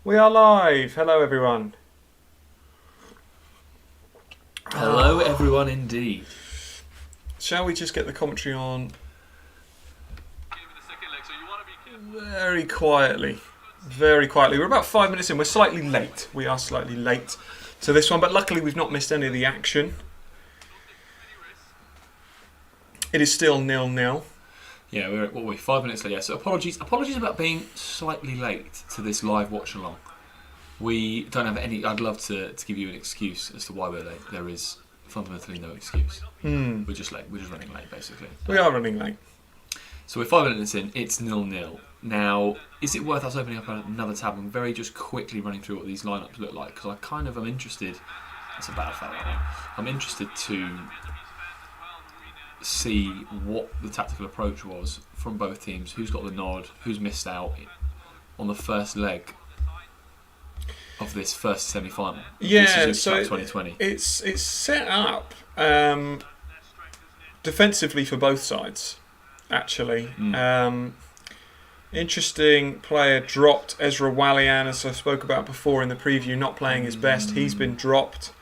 We are live. Hello, everyone. Hello, everyone, indeed. Shall we just get the commentary on very quietly? Very quietly. We're about 5 minutes in. We're slightly late. We are slightly late to this one, but luckily we've not missed any of the action. It is still 0-0. Yeah, we're 5 minutes late. Yeah, so apologies about being slightly late to this live watch along. We don't have any. I'd love to give you an excuse as to why we're late. There is fundamentally no excuse. We're just late. We're just running late, basically. We are running late. So we're 5 minutes in. It's 0-0. Now, is it worth us opening up another tab and very just quickly running through what these lineups look like? Because I'm interested. That's a bad foul. I'm interested to see what the tactical approach was from both teams. Who's got the nod? Who's missed out on the first leg of this first semi-final? Yeah, so 2020. It's set up defensively for both sides, actually. Interesting player dropped. Ezra Wallian, as I spoke about before in the preview, not playing his best. He's been dropped.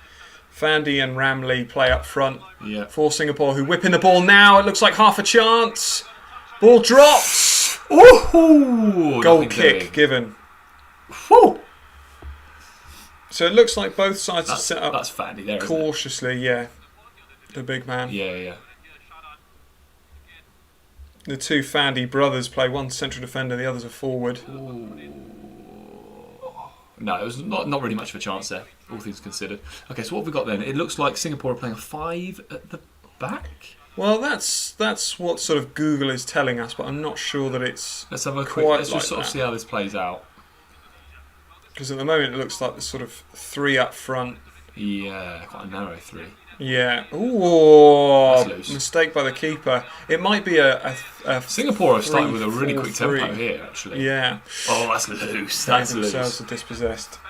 Fandy and Ramley play up front for Singapore, who whip in the ball now. It looks like half a chance. Ball drops. Ooh, goal kick given. Woo. So it looks like both sides are set up that's Fandy there, cautiously. Yeah, the big man. Yeah. The two Fandy brothers play, one central defender, the other's a forward. No, it was not really much of a chance there, all things considered. Okay, so what have we got then? It looks like Singapore are playing a 5 at the back. Well, that's what sort of Google is telling us, but I'm not sure that it's Let's have a quite quick. Let's like just sort of that. see how this plays out. Because at the moment it looks like there's sort of 3 up front. Yeah, quite a narrow 3. Yeah. Ooh, That's loose. mistake by the keeper. It might be a Singapore have started with a really quick 3-4-3. tempo here, actually. Yeah. Oh, that's loose. That's themselves are dispossessed.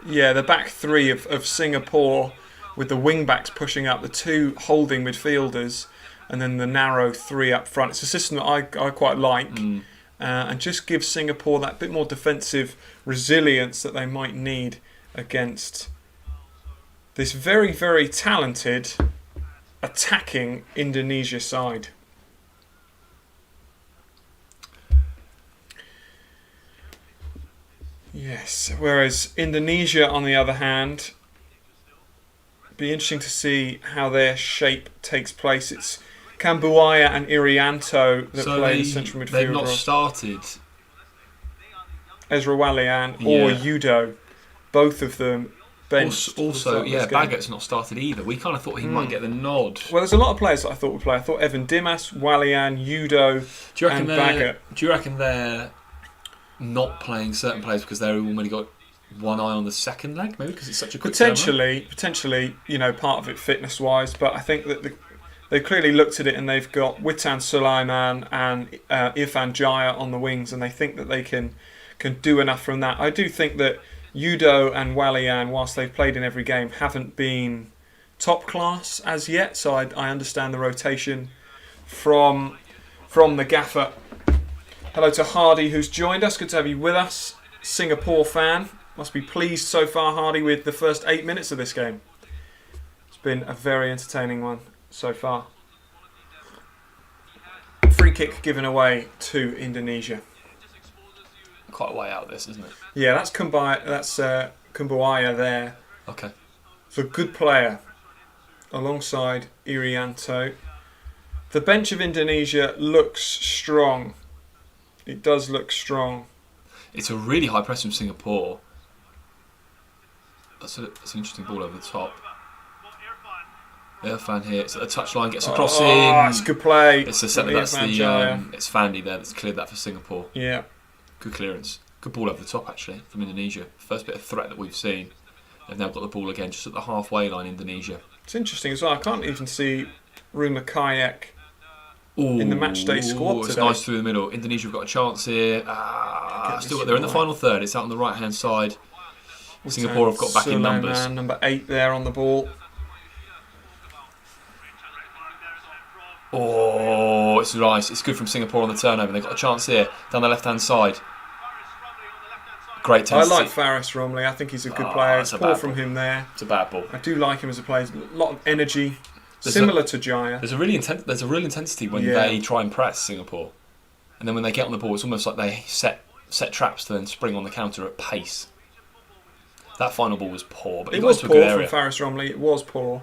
Yeah, the back 3 of Singapore with the wing backs pushing up, the 2 holding midfielders, and then the narrow 3 up front. It's a system that I quite like, and just gives Singapore that bit more defensive resilience that they might need against this very, very talented attacking Indonesia side. Yes, whereas Indonesia, on the other hand, be interesting to see how their shape takes place. It's Kambuaya and Irianto that play the central midfield. They've not started. Ezra Wallian or Udo, both of them benched. Also, Baggett's not started either. We kind of thought he might get the nod. Well, there's a lot of players that I thought would play. I thought Evan Dimas, Wallian, Udo, and Baggett. Do you reckon they're not playing certain players because they've only got one eye on the second leg? Maybe because it's such a quick potentially, part of it fitness-wise. But I think that they've clearly looked at it and they've got Witan Sulaiman and Irfan Jaya on the wings, and they think that they can do enough from that. I do think that Udo and Wallian, whilst they've played in every game, haven't been top class as yet. So I understand the rotation from the gaffer. Hello to Hardy, who's joined us. Good to have you with us. Singapore fan. Must be pleased so far, Hardy, with the first 8 minutes of this game. It's been a very entertaining one so far. Free kick given away to Indonesia. Quite a way out, this, isn't it? Yeah, that's Kumbuaya there. Okay. So good player alongside Irianto. The bench of Indonesia looks strong. It does look strong. It's a really high press from Singapore. That's an interesting ball over the top. Irfan here. It's a touchline, gets a cross in. That's good play. It's a centre. It's Fandy there that's cleared that for Singapore. Yeah. Good clearance. Good ball over the top, actually, from Indonesia. First bit of threat that we've seen. They've now got the ball again, just at the halfway line, Indonesia. It's interesting as well. I can't even see Ruma Kayak in the matchday squad today. It's nice through the middle. Indonesia have got a chance here. They're in the final third. It's out on the right-hand side. Singapore have got back in numbers. Number 8 there on the ball. Oh, it's nice. It's good from Singapore on the turnover. They've got a chance here down the left-hand side. Great I intensity. like Faris Romley. I think he's a good player. It's poor from him there. It's a bad ball. I do like him as a player. A lot of energy, similar to Jaya. There's a real intensity when they try and press Singapore, and then when they get on the ball, it's almost like they set traps to then spring on the counter at pace. That final ball was poor, but it was poor from Faris Romley. It was poor.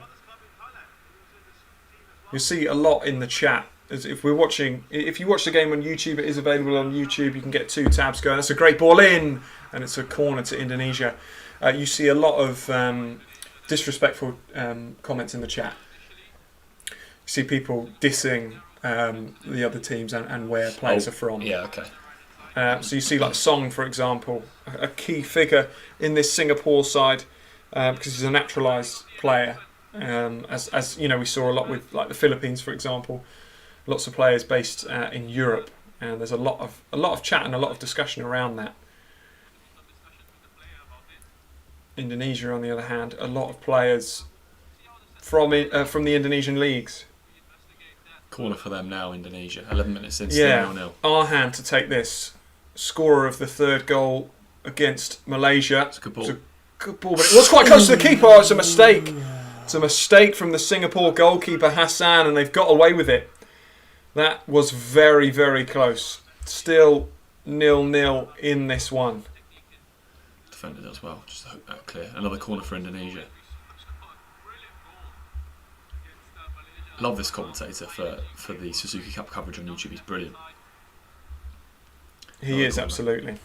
You see a lot in the chat. If you watch the game on YouTube, it is available on YouTube. You can get 2 tabs going. That's a great ball in, and it's a corner to Indonesia. You see a lot of disrespectful comments in the chat. You see people dissing the other teams and where players are from. Yeah, okay. So you see like Song, for example, a key figure in this Singapore side because he's a naturalised player. As you know, we saw a lot with like the Philippines, for example. Lots of players based in Europe, and there's a lot of chat and a lot of discussion around that. Indonesia, on the other hand, a lot of players from the Indonesian leagues. Corner for them now, Indonesia. 11 minutes in, still 0-0. Arhan to take this. Scorer of the 3rd goal against Malaysia. It's a good ball. It was a good ball, but it was quite close to the keeper. Oh, it's a mistake. It's a mistake from the Singapore goalkeeper, Hassan, and they've got away with it. That was very, very close. Still 0-0 in this one. Defended as well, just to hope that clear. Another corner for Indonesia. Love this commentator for the Suzuki Cup coverage on YouTube. He's brilliant. He is, absolutely.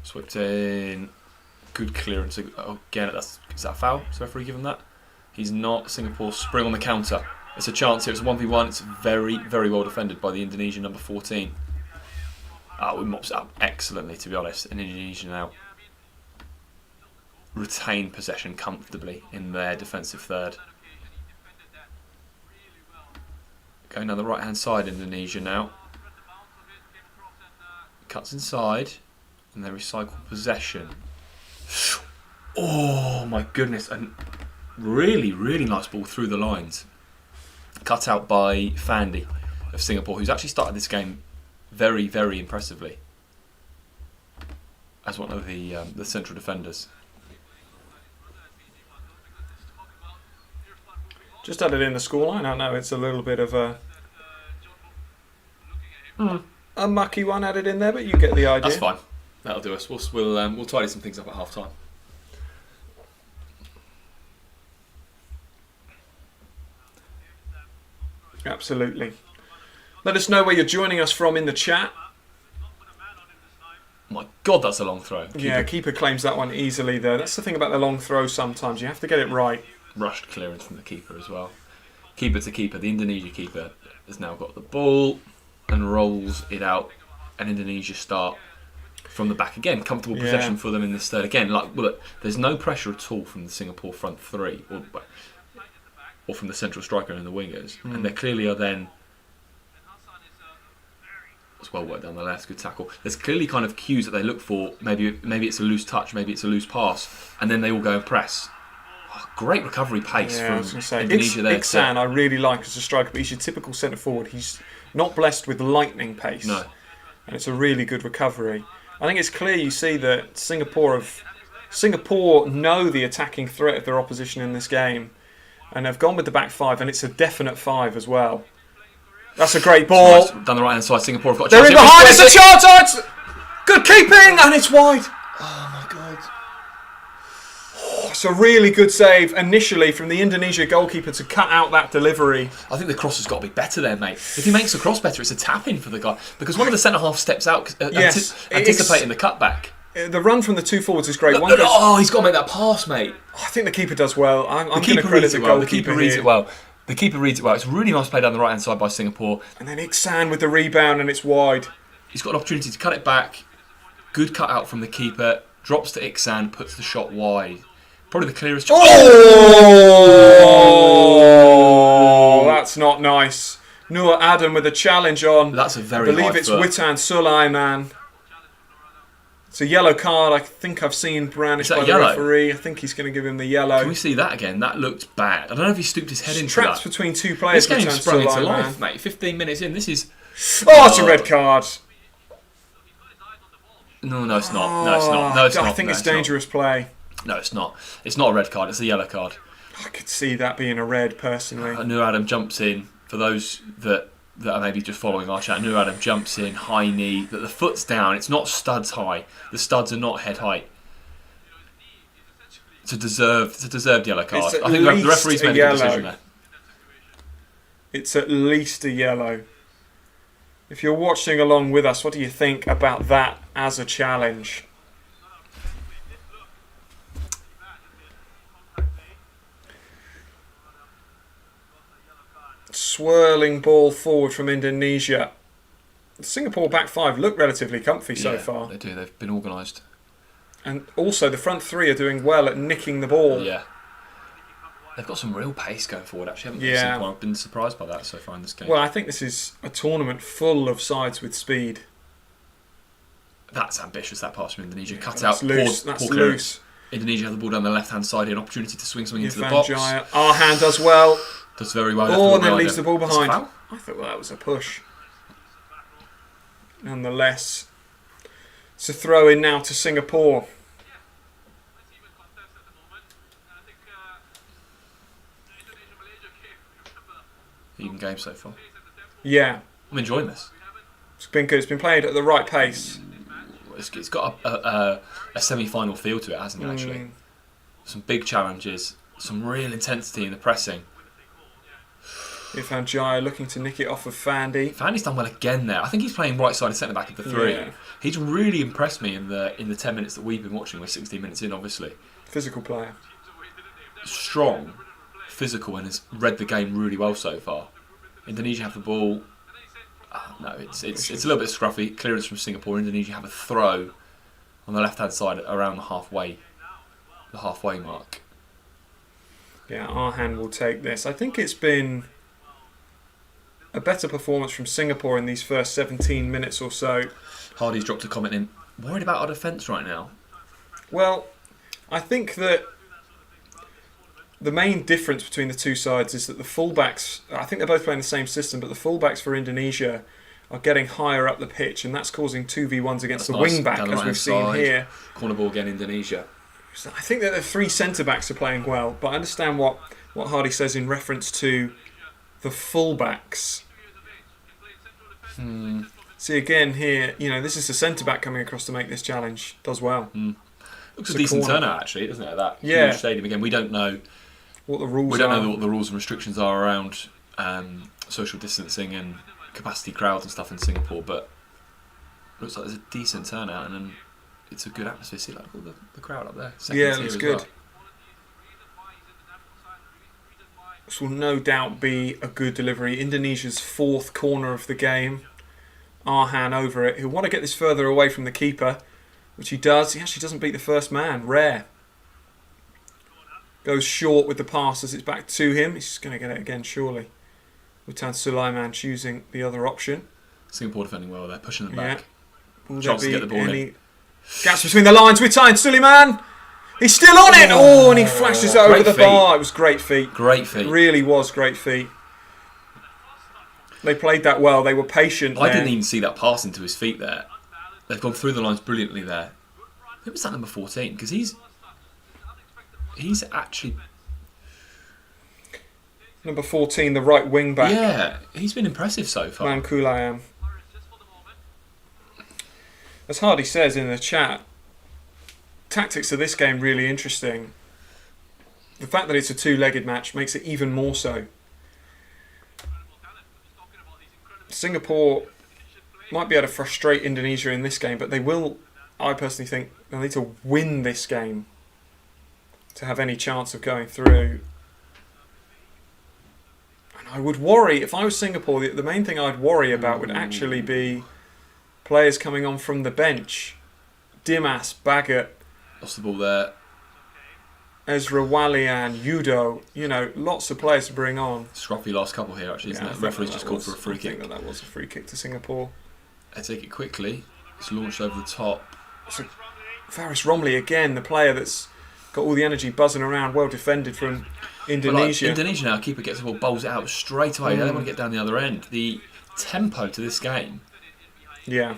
Swept in. Good clearance. Again, is that a foul? Is the referee given that? He's not. Singapore spring on the counter. It's a chance here. It's a 1v1. It's very, very well defended by the Indonesian number 14. We mops it up excellently, to be honest. And Indonesia now retain possession comfortably in their defensive third. Going down the right-hand side, Indonesia now. Cuts inside. And they recycle possession. Oh, my goodness. And really, really nice ball through the lines. Cut out by Fandi of Singapore, who's actually started this game very, very impressively as one of the central defenders. Just added in the scoreline. I know it's a little bit of a mucky one added in there, but you get the idea. That's fine. That'll do us. We'll tidy some things up at half time. Absolutely. Let us know where you're joining us from in the chat. My God, that's a long throw. Keeper claims that one easily there. That's the thing about the long throw sometimes. You have to get it right. Rushed clearance from the keeper as well. Keeper to keeper. The Indonesia keeper has now got the ball and rolls it out. And Indonesia start from the back again. Comfortable possession for them in this third. Again, look, there's no pressure at all from the Singapore front three or from the central striker and the wingers. And there clearly are then... It's well worked down the left, good tackle. There's clearly kind of cues that they look for. Maybe it's a loose touch, maybe it's a loose pass, and then they all go and press. Oh, great recovery pace from Indonesia there. Iksan I really like as a striker, but he's your typical centre forward. He's not blessed with lightning pace. No. And it's a really good recovery. I think it's clear you see that Singapore know the attacking threat of their opposition in this game, and they've gone with the back five, and it's a definite 5 as well. That's a great ball. Nice. Down the right hand side, Singapore have got a chance. They're in behind, it's a chance! Oh, it's good keeping, and it's wide. Oh my God. Oh, it's a really good save initially from the Indonesia goalkeeper to cut out that delivery. I think the cross has got to be better there, mate. If he makes the cross better, it's a tap-in for the guy. Because one of the centre-half steps out, anticipating the cutback. The run from the two forwards is great. He's got to make that pass, mate. I think the keeper does well. I'm going to credit the goalkeeper. The keeper reads it well. The keeper reads it well. It's a really nice play down the right-hand side by Singapore. And then Iksan with the rebound, and it's wide. He's got an opportunity to cut it back. Good cut out from the keeper. Drops to Iksan, puts the shot wide. Probably the clearest shot. Oh! That's not nice. Noor Adam with a challenge on. That's a very I believe it's Witan Sulaiman. It's a yellow card. I think I've seen brandished by the referee. I think he's going to give him the yellow. Can we see that again? That looked bad. I don't know if he stooped his head into trapped that. Between two players. This game's sprung into life, mate. 15 minutes in. This is... Oh, it's a red card. No, it's not. No, it's not. No, it's not. I think No, it's dangerous play. No, it's not. It's not a red card. It's a yellow card. I could see that being a red, personally. Nur Adam jumps in. For those that are maybe just following our chat, Nur Adam jumps in, high knee. That the foot's down. It's not studs high. The studs are not head height. It's a deserved yellow card. I think the referee's made a good decision there. It's at least a yellow. If you're watching along with us, what do you think about that as a challenge? Swirling ball forward from Indonesia. The Singapore back five look relatively comfy so far. They do. They've been organised. And also the front three are doing well at nicking the ball. Yeah. They've got some real pace going forward, actually, haven't they? Yeah. I've been surprised by that so far in this game. Well, I think this is a tournament full of sides with speed. That's ambitious, that pass from Indonesia. Cut That's out. loose. Poor That's clearance. loose. Indonesia have the ball down the left-hand side here, an opportunity to swing something into the Irfan box. Jaya. Arhan does well. Does very well. Oh, and then leaves the ball That's a behind. foul? I thought that was a push. Nonetheless, it's a throw in now to Singapore. Even game so far. Yeah, I'm enjoying this. it's been good. It's been played at the right pace. It's got a semi-final feel to it, hasn't it, actually? Some big challenges, some real intensity in the pressing. Irfan Jaya looking to nick it off of Fandy. Fandy's done well again there. I think he's playing right side centre back of the three. Yeah. He's really impressed me in the 10 minutes that we've been watching. We're 16 minutes in, obviously. Physical player. Strong, physical, and has read the game really well so far. Indonesia have the ball. No, it's a little bit scruffy. Clearance from Singapore. Indonesia have a throw on the left-hand side around the halfway mark. Yeah, Arhan will take this. I think it's been a better performance from Singapore in these first 17 minutes or so. Hardy's dropped a comment in. Worried about our defence right now? Well, I think that the main difference between the two sides is that the fullbacks, I think they're both playing the same system, but the fullbacks for Indonesia are getting higher up the pitch, and that's causing 2v1s against the wing-back, as we've seen here. Corner ball again, Indonesia. So I think that the three centre-backs are playing well, but I understand what Hardy says in reference to the fullbacks. See, again here, this is the centre-back coming across to make this challenge. Does well. Looks a decent turnout, actually, doesn't it? That huge stadium. Again, we don't know what the rules are. We don't know what the rules and restrictions are around social distancing and capacity crowds and stuff in Singapore, but it looks like there's a decent turnout and it's a good atmosphere. See, like all the crowd up there. Yeah, it looks good. Well. This will no doubt be a good delivery. Indonesia's fourth corner of the game. Arhan over it. He'll want to get this further away from the keeper, which he does. He actually doesn't beat the first man. Rare. Goes short with the pass as it's back to him. He's going to get it again, surely. Witan Sulaiman choosing the other option. Singapore defending well there, pushing them back. Will Chance there to be get the ball any gaps between the lines? Witan Sulaiman! He's still on it! And he flashes it over the bar. It was great feet. Great feet. It really was great feet. They played that well. They were patient. I didn't even see that pass into his feet there. They've gone through the lines brilliantly there. Who was that number 14? Because he's actually... Number 14, the right wing back. Yeah, he's been impressive so far. Mankulayam. As Hardy says in the chat, tactics of this game really interesting. The fact that it's a two-legged match makes it even more so. Singapore might be able to frustrate Indonesia in this game, but they will, I personally think, they'll need to win this game to have any chance of going through. And I would worry, if I was Singapore, the main thing I'd worry about would actually be players coming on from the bench. Dimas, Baggett, lost the ball there. Ezra Walian, Yudo, lots of players to bring on. Scruffy last couple here, actually, isn't it? The referee's just called for a free kick. I think that was a free kick to Singapore. They take it quickly. It's launched over the top. So Faris Romley again, the player that's got all the energy buzzing around, well defended from Indonesia. Indonesia now, keeper gets the ball, bowls it out straight away. They don't want to get down the other end. The tempo to this game. Yeah.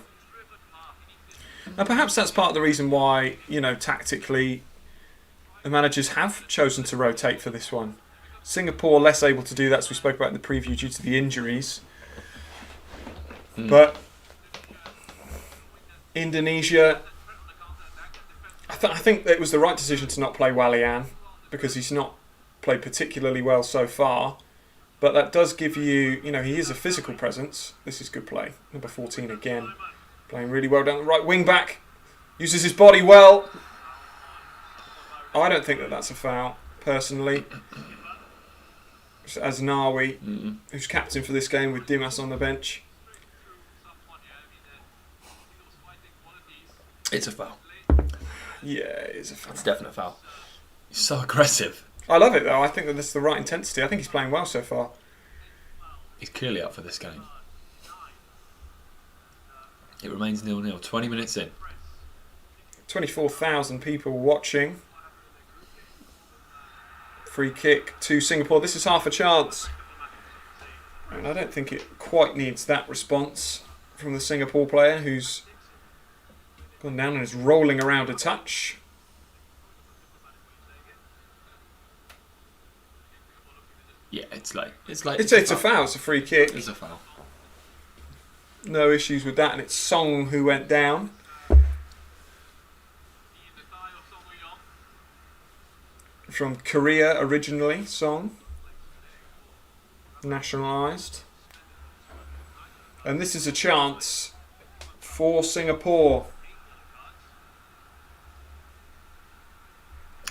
And perhaps that's part of the reason why, tactically, the managers have chosen to rotate for this one. Singapore less able to do that, as we spoke about in the preview, due to the injuries. But Indonesia, I think it was the right decision to not play Walian, because he's not played particularly well so far. But that does give you, he is a physical presence. This is good play. Number 14 again. Playing really well down the right wing back. Uses his body well. I don't think that's a foul, personally. As Nawi, who's captain for this game with Dimas on the bench. It's a foul. Yeah, it is a foul. It's a definite foul. He's so aggressive. I love it, though. I think that that's the right intensity. I think he's playing well so far. He's clearly up for this game. It remains 0-0. 20 minutes in. 24,000 people watching. Free kick to Singapore. This is half a chance. And I don't think it quite needs that response from the Singapore player, who's gone down and is rolling around a touch. Yeah, it's a foul. It's a free kick. It's a foul. No issues with that, and it's Song who went down. From Korea originally, Song. Nationalised. And this is a chance for Singapore.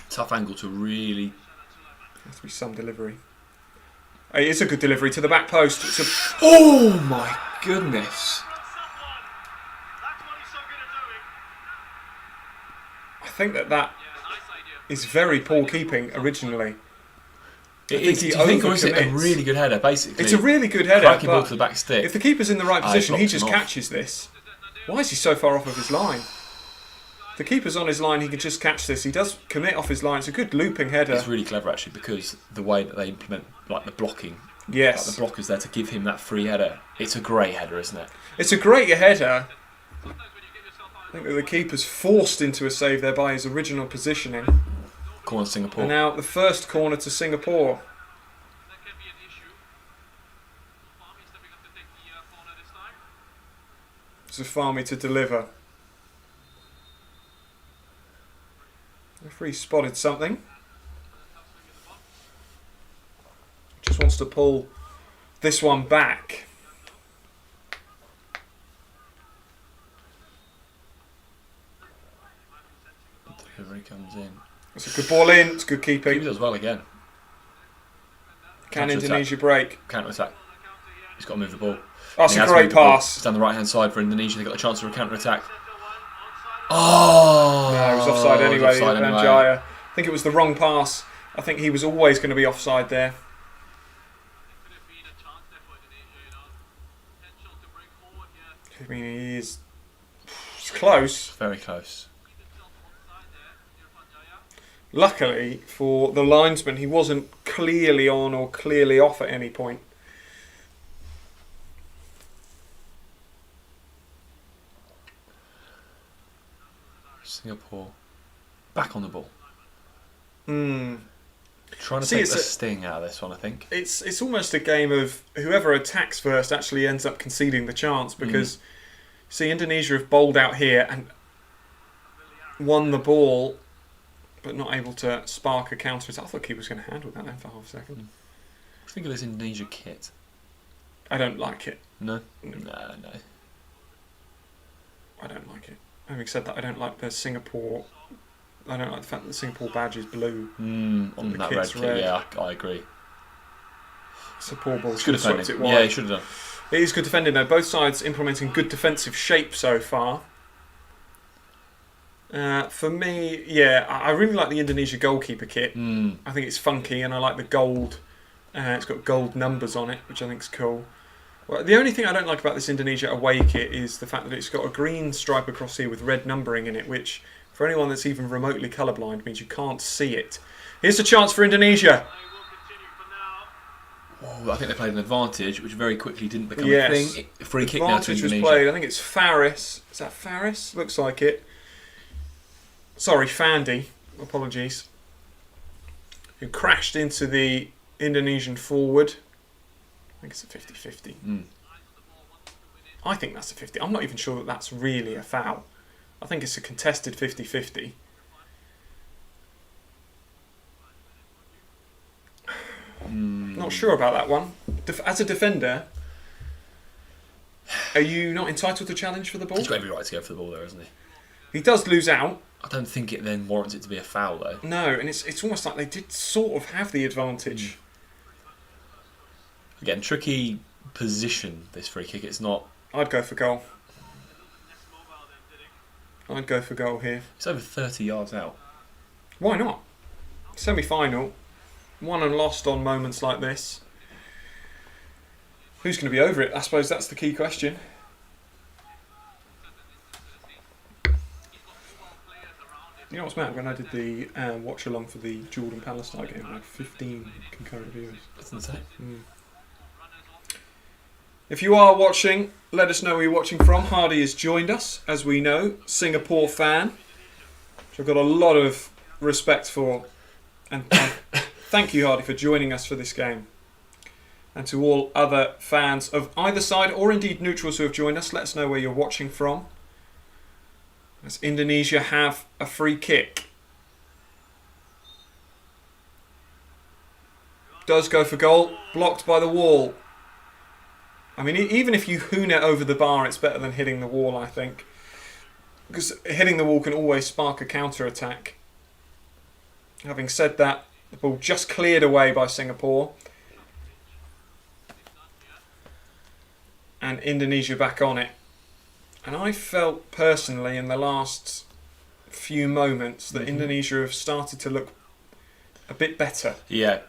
Tough angle to really... Has to be some delivery. It is a good delivery to the back post. Oh my goodness. I think that is very poor keeping originally. Do you think it's a really good header, basically? It's a really good header. Cracking ball to the back stick. If the keeper's in the right position, he just catches this. Why is he so far off of his line? If the keeper's on his line, he can just catch this. He does commit off his line. It's a good looping header. It's really clever, actually, because the way that they implement the blocking. Yes. The blockers there to give him that free header. It's a great header, isn't it? It's a great header. I think that the keeper's forced into a save there by his original positioning. Corner Singapore. And now the first corner to Singapore. Zafami to deliver. The referee spotted something. Just wants to pull this one back. Delivery comes in. It's a good ball in. It's good keeping. Keeper does well again. Can Indonesia break? Counter attack. He's got to move the ball. Oh, it's a great pass. It's down the right hand side for Indonesia. They got a chance for a counter attack. Oh! No, it was offside anyway. Jaya. I think it was the wrong pass. I think he was always going to be offside there. I mean, he's close. Very close. Luckily for the linesman, he wasn't clearly on or clearly off at any point. Singapore back on the ball. Trying to take the sting out of this one, I think. It's almost a game of whoever attacks first actually ends up conceding the chance, because see, Indonesia have bowled out here and won the ball, but not able to spark a counter. I thought he was going to handle that then for half a second. What do you think of this Indonesia kit? I don't like it. No. I don't like it. Having said that, I don't like the Singapore. I don't like the fact that the Singapore badge is blue. On that red kit, yeah, I agree. It's a poor ball. It's good defending. It wide. Yeah, he should have done. It is good defending though. Both sides implementing good defensive shape so far. For me, yeah, I really like the Indonesia goalkeeper kit. I think it's funky, and I like the gold. It's got gold numbers on it, which I think is cool. Well, the only thing I don't like about this Indonesia away kit is the fact that it's got a green stripe across here with red numbering in it, which, for anyone that's even remotely colourblind, means you can't see it. Here's a chance for Indonesia. Oh, I think they played an advantage, which very quickly didn't become Yes. a thing. Free kick now to Advantage was Indonesia. played. I think it's Faris. Is that Faris? Looks like it. Sorry, Fandy. Apologies. Who crashed into the Indonesian forward. I think it's a 50-50. I think that's a 50. I'm not even sure that that's really a foul. I think it's a contested 50-50. Not sure about that one. As a defender, are you not entitled to challenge for the ball? He's got every right to go for the ball there, hasn't he? He does lose out. I don't think it then warrants it to be a foul, though. No, and it's almost like they did sort of have the advantage. Again, tricky position, this free kick. It's not... I'd go for goal. I'd go for goal here. It's over 30 yards out. Why not? Semi-final. Won and lost on moments like this. Who's going to be over it? I suppose that's the key question. You know what's mad? When I did the watch-along for the Jordan-Palestine game, I had 15 concurrent viewers. That's insane. If you are watching, let us know where you're watching from. Hardy has joined us, as we know, Singapore fan, which I've got a lot of respect for. And thank you, Hardy, for joining us for this game. And to all other fans of either side, or indeed neutrals who have joined us, let us know where you're watching from. As Indonesia have a free kick. Does go for goal, blocked by the wall. I mean, even if you hoon it over the bar, it's better than hitting the wall, I think. Because hitting the wall can always spark a counter-attack. Having said that, the ball just cleared away by Singapore. And Indonesia back on it. And I felt personally in the last few moments that Indonesia have started to look a bit better. Yeah.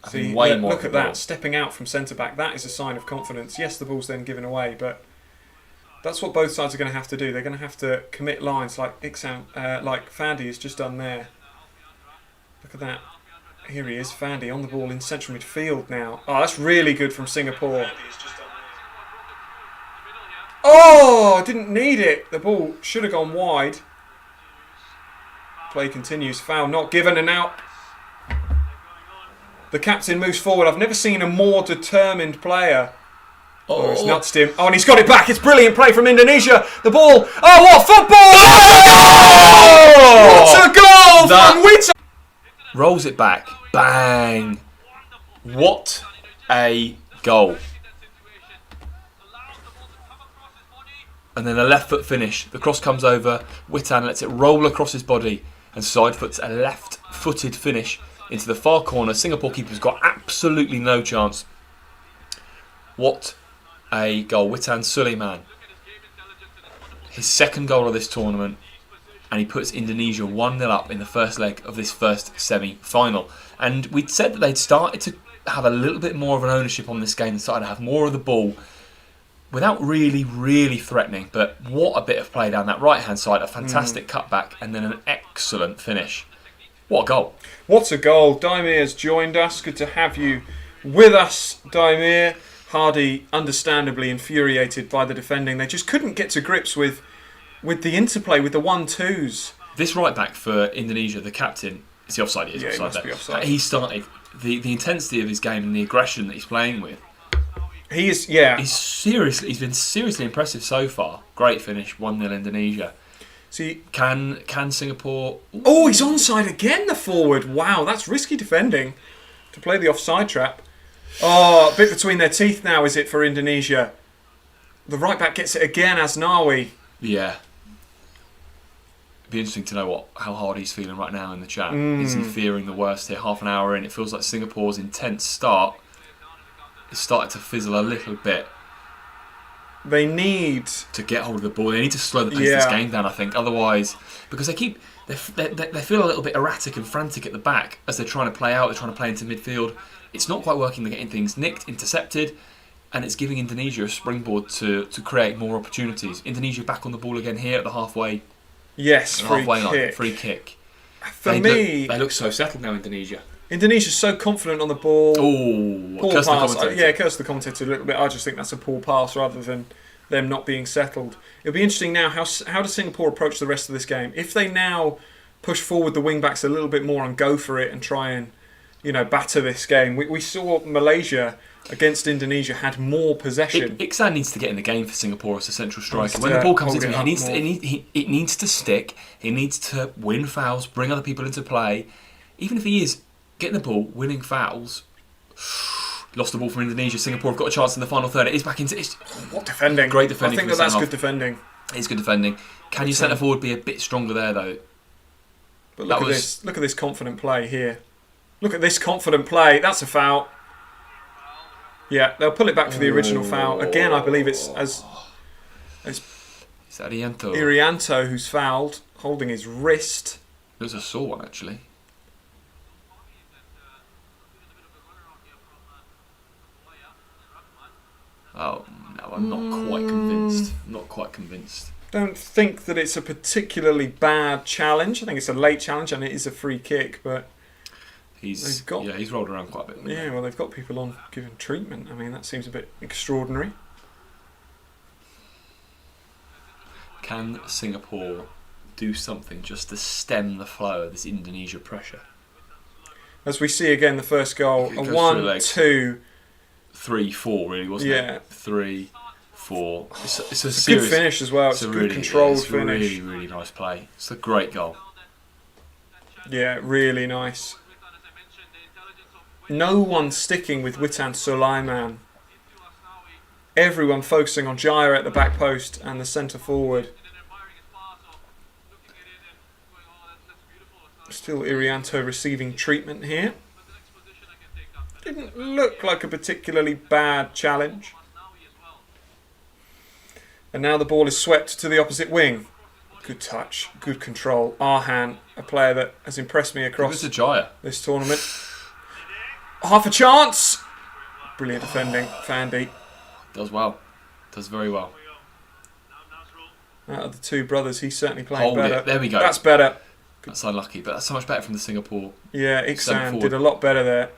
See, way more look at that, stepping out from centre-back. That is a sign of confidence. Yes, the ball's then given away, but that's what both sides are going to have to do. They're going to have to commit lines like like Fandy has just done there. Look at that. Here he is, Fandy, on the ball in central midfield now. Oh, that's really good from Singapore. Oh, didn't need it. The ball should have gone wide. Play continues. Foul not given, and now the captain moves forward. I've never seen a more determined player. Oh, it's nutsed him. Oh, and he's got it back. It's brilliant play from Indonesia. The ball. Oh, what football! Oh! What a goal from Witt. Rolls it back. Bang. What a goal. And then a left foot finish. The cross comes over. Witan lets it roll across his body and side foots a left footed finish into the far corner. Singapore keeper's got absolutely no chance. What a goal. Witan Suleiman. His second goal of this tournament. And he puts Indonesia 1-0 up in the first leg of this first semi-final. And we'd said that they'd started to have a little bit more of an ownership on this game and started to have more of the ball without really threatening. But what a bit of play down that right-hand side. A fantastic cutback and then an excellent finish. What a goal. What a goal. Daimir has joined us. Good to have you with us, Daimir. Hardy, understandably infuriated by the defending. They just couldn't get to grips with the interplay, with the 1-2s. This right-back for Indonesia, the captain, is he offside? He is offside. He must be offside. He started the intensity of his game and the aggression that he's playing with. He is, yeah. He's been seriously impressive so far. Great finish, 1-0 Indonesia. See, Can Singapore... Oh, he's onside again, the forward. Wow, that's risky defending to play the offside trap. Oh, a bit between their teeth now, is it, for Indonesia? The right back gets it again, Asnawi. Yeah. It'd be interesting to know how hard he's feeling right now in the chat. Is he fearing the worst here? Half an hour in, it feels like Singapore's intense start is starting to fizzle a little bit. They need to get hold of the ball. They need to slow the pace of this game down, I think. Otherwise, because they feel a little bit erratic and frantic at the back as they're trying to play out. They're trying to play into midfield. It's not quite working. They're getting things nicked, intercepted, and it's giving Indonesia a springboard to create more opportunities. Indonesia back on the ball again here at the halfway. Yes, free kick. Line. Free kick. For me, they look so settled now, Indonesia. Indonesia's so confident on the ball. Oh, Poor curse the pass. commentator. Curse the commentator a little bit. I just think that's a poor pass rather than them not being settled. It'll be interesting now how does Singapore approach the rest of this game? If they now push forward the wing backs a little bit more and go for it and try and batter this game. We saw Malaysia against Indonesia had more possession. Iksan needs to get in the game for Singapore as a central striker. When the ball comes into him, it needs to stick. He needs to win fouls, bring other people into play. Even if he is getting the ball, winning fouls. Lost the ball from Indonesia. Singapore have got a chance in the final third. It is back into... What defending. Great defending. I think that's good defending. It's good defending. Can your centre forward be a bit stronger there, though? But look at this confident play here. Look at this confident play. That's a foul. Yeah, they'll pull it back for the original foul. Again, I believe it's Is that Irianto? Irianto who's fouled, holding his wrist. It was a sore one, actually. Oh, no, I'm not quite convinced. Not quite convinced. Don't think that it's a particularly bad challenge. I think it's a late challenge and it is a free kick, but he's rolled around quite a bit. Yeah, well, they've got people on giving treatment. I mean, that seems a bit extraordinary. Can Singapore do something just to stem the flow of this Indonesia pressure? As we see again, the first goal, a 1-2. 3-4, really, wasn't it? 3-4. It's a good finish as well. It's a good controlled finish. Really, really nice play. It's a great goal. Yeah, really nice. No one sticking with Witan Sulaiman. Everyone focusing on Jaya at the back post and the centre forward. Still Irianto receiving treatment here. Didn't look like a particularly bad challenge. And now the ball is swept to the opposite wing. Good touch, good control. Arhan, a player that has impressed me across this tournament. Half a chance! Brilliant defending, Fandy. Does well. Does very well. Out of the two brothers, he's certainly playing better. There we go. That's better. That's unlucky, but that's so much better from the Singapore. Yeah, Iksan did a lot better there.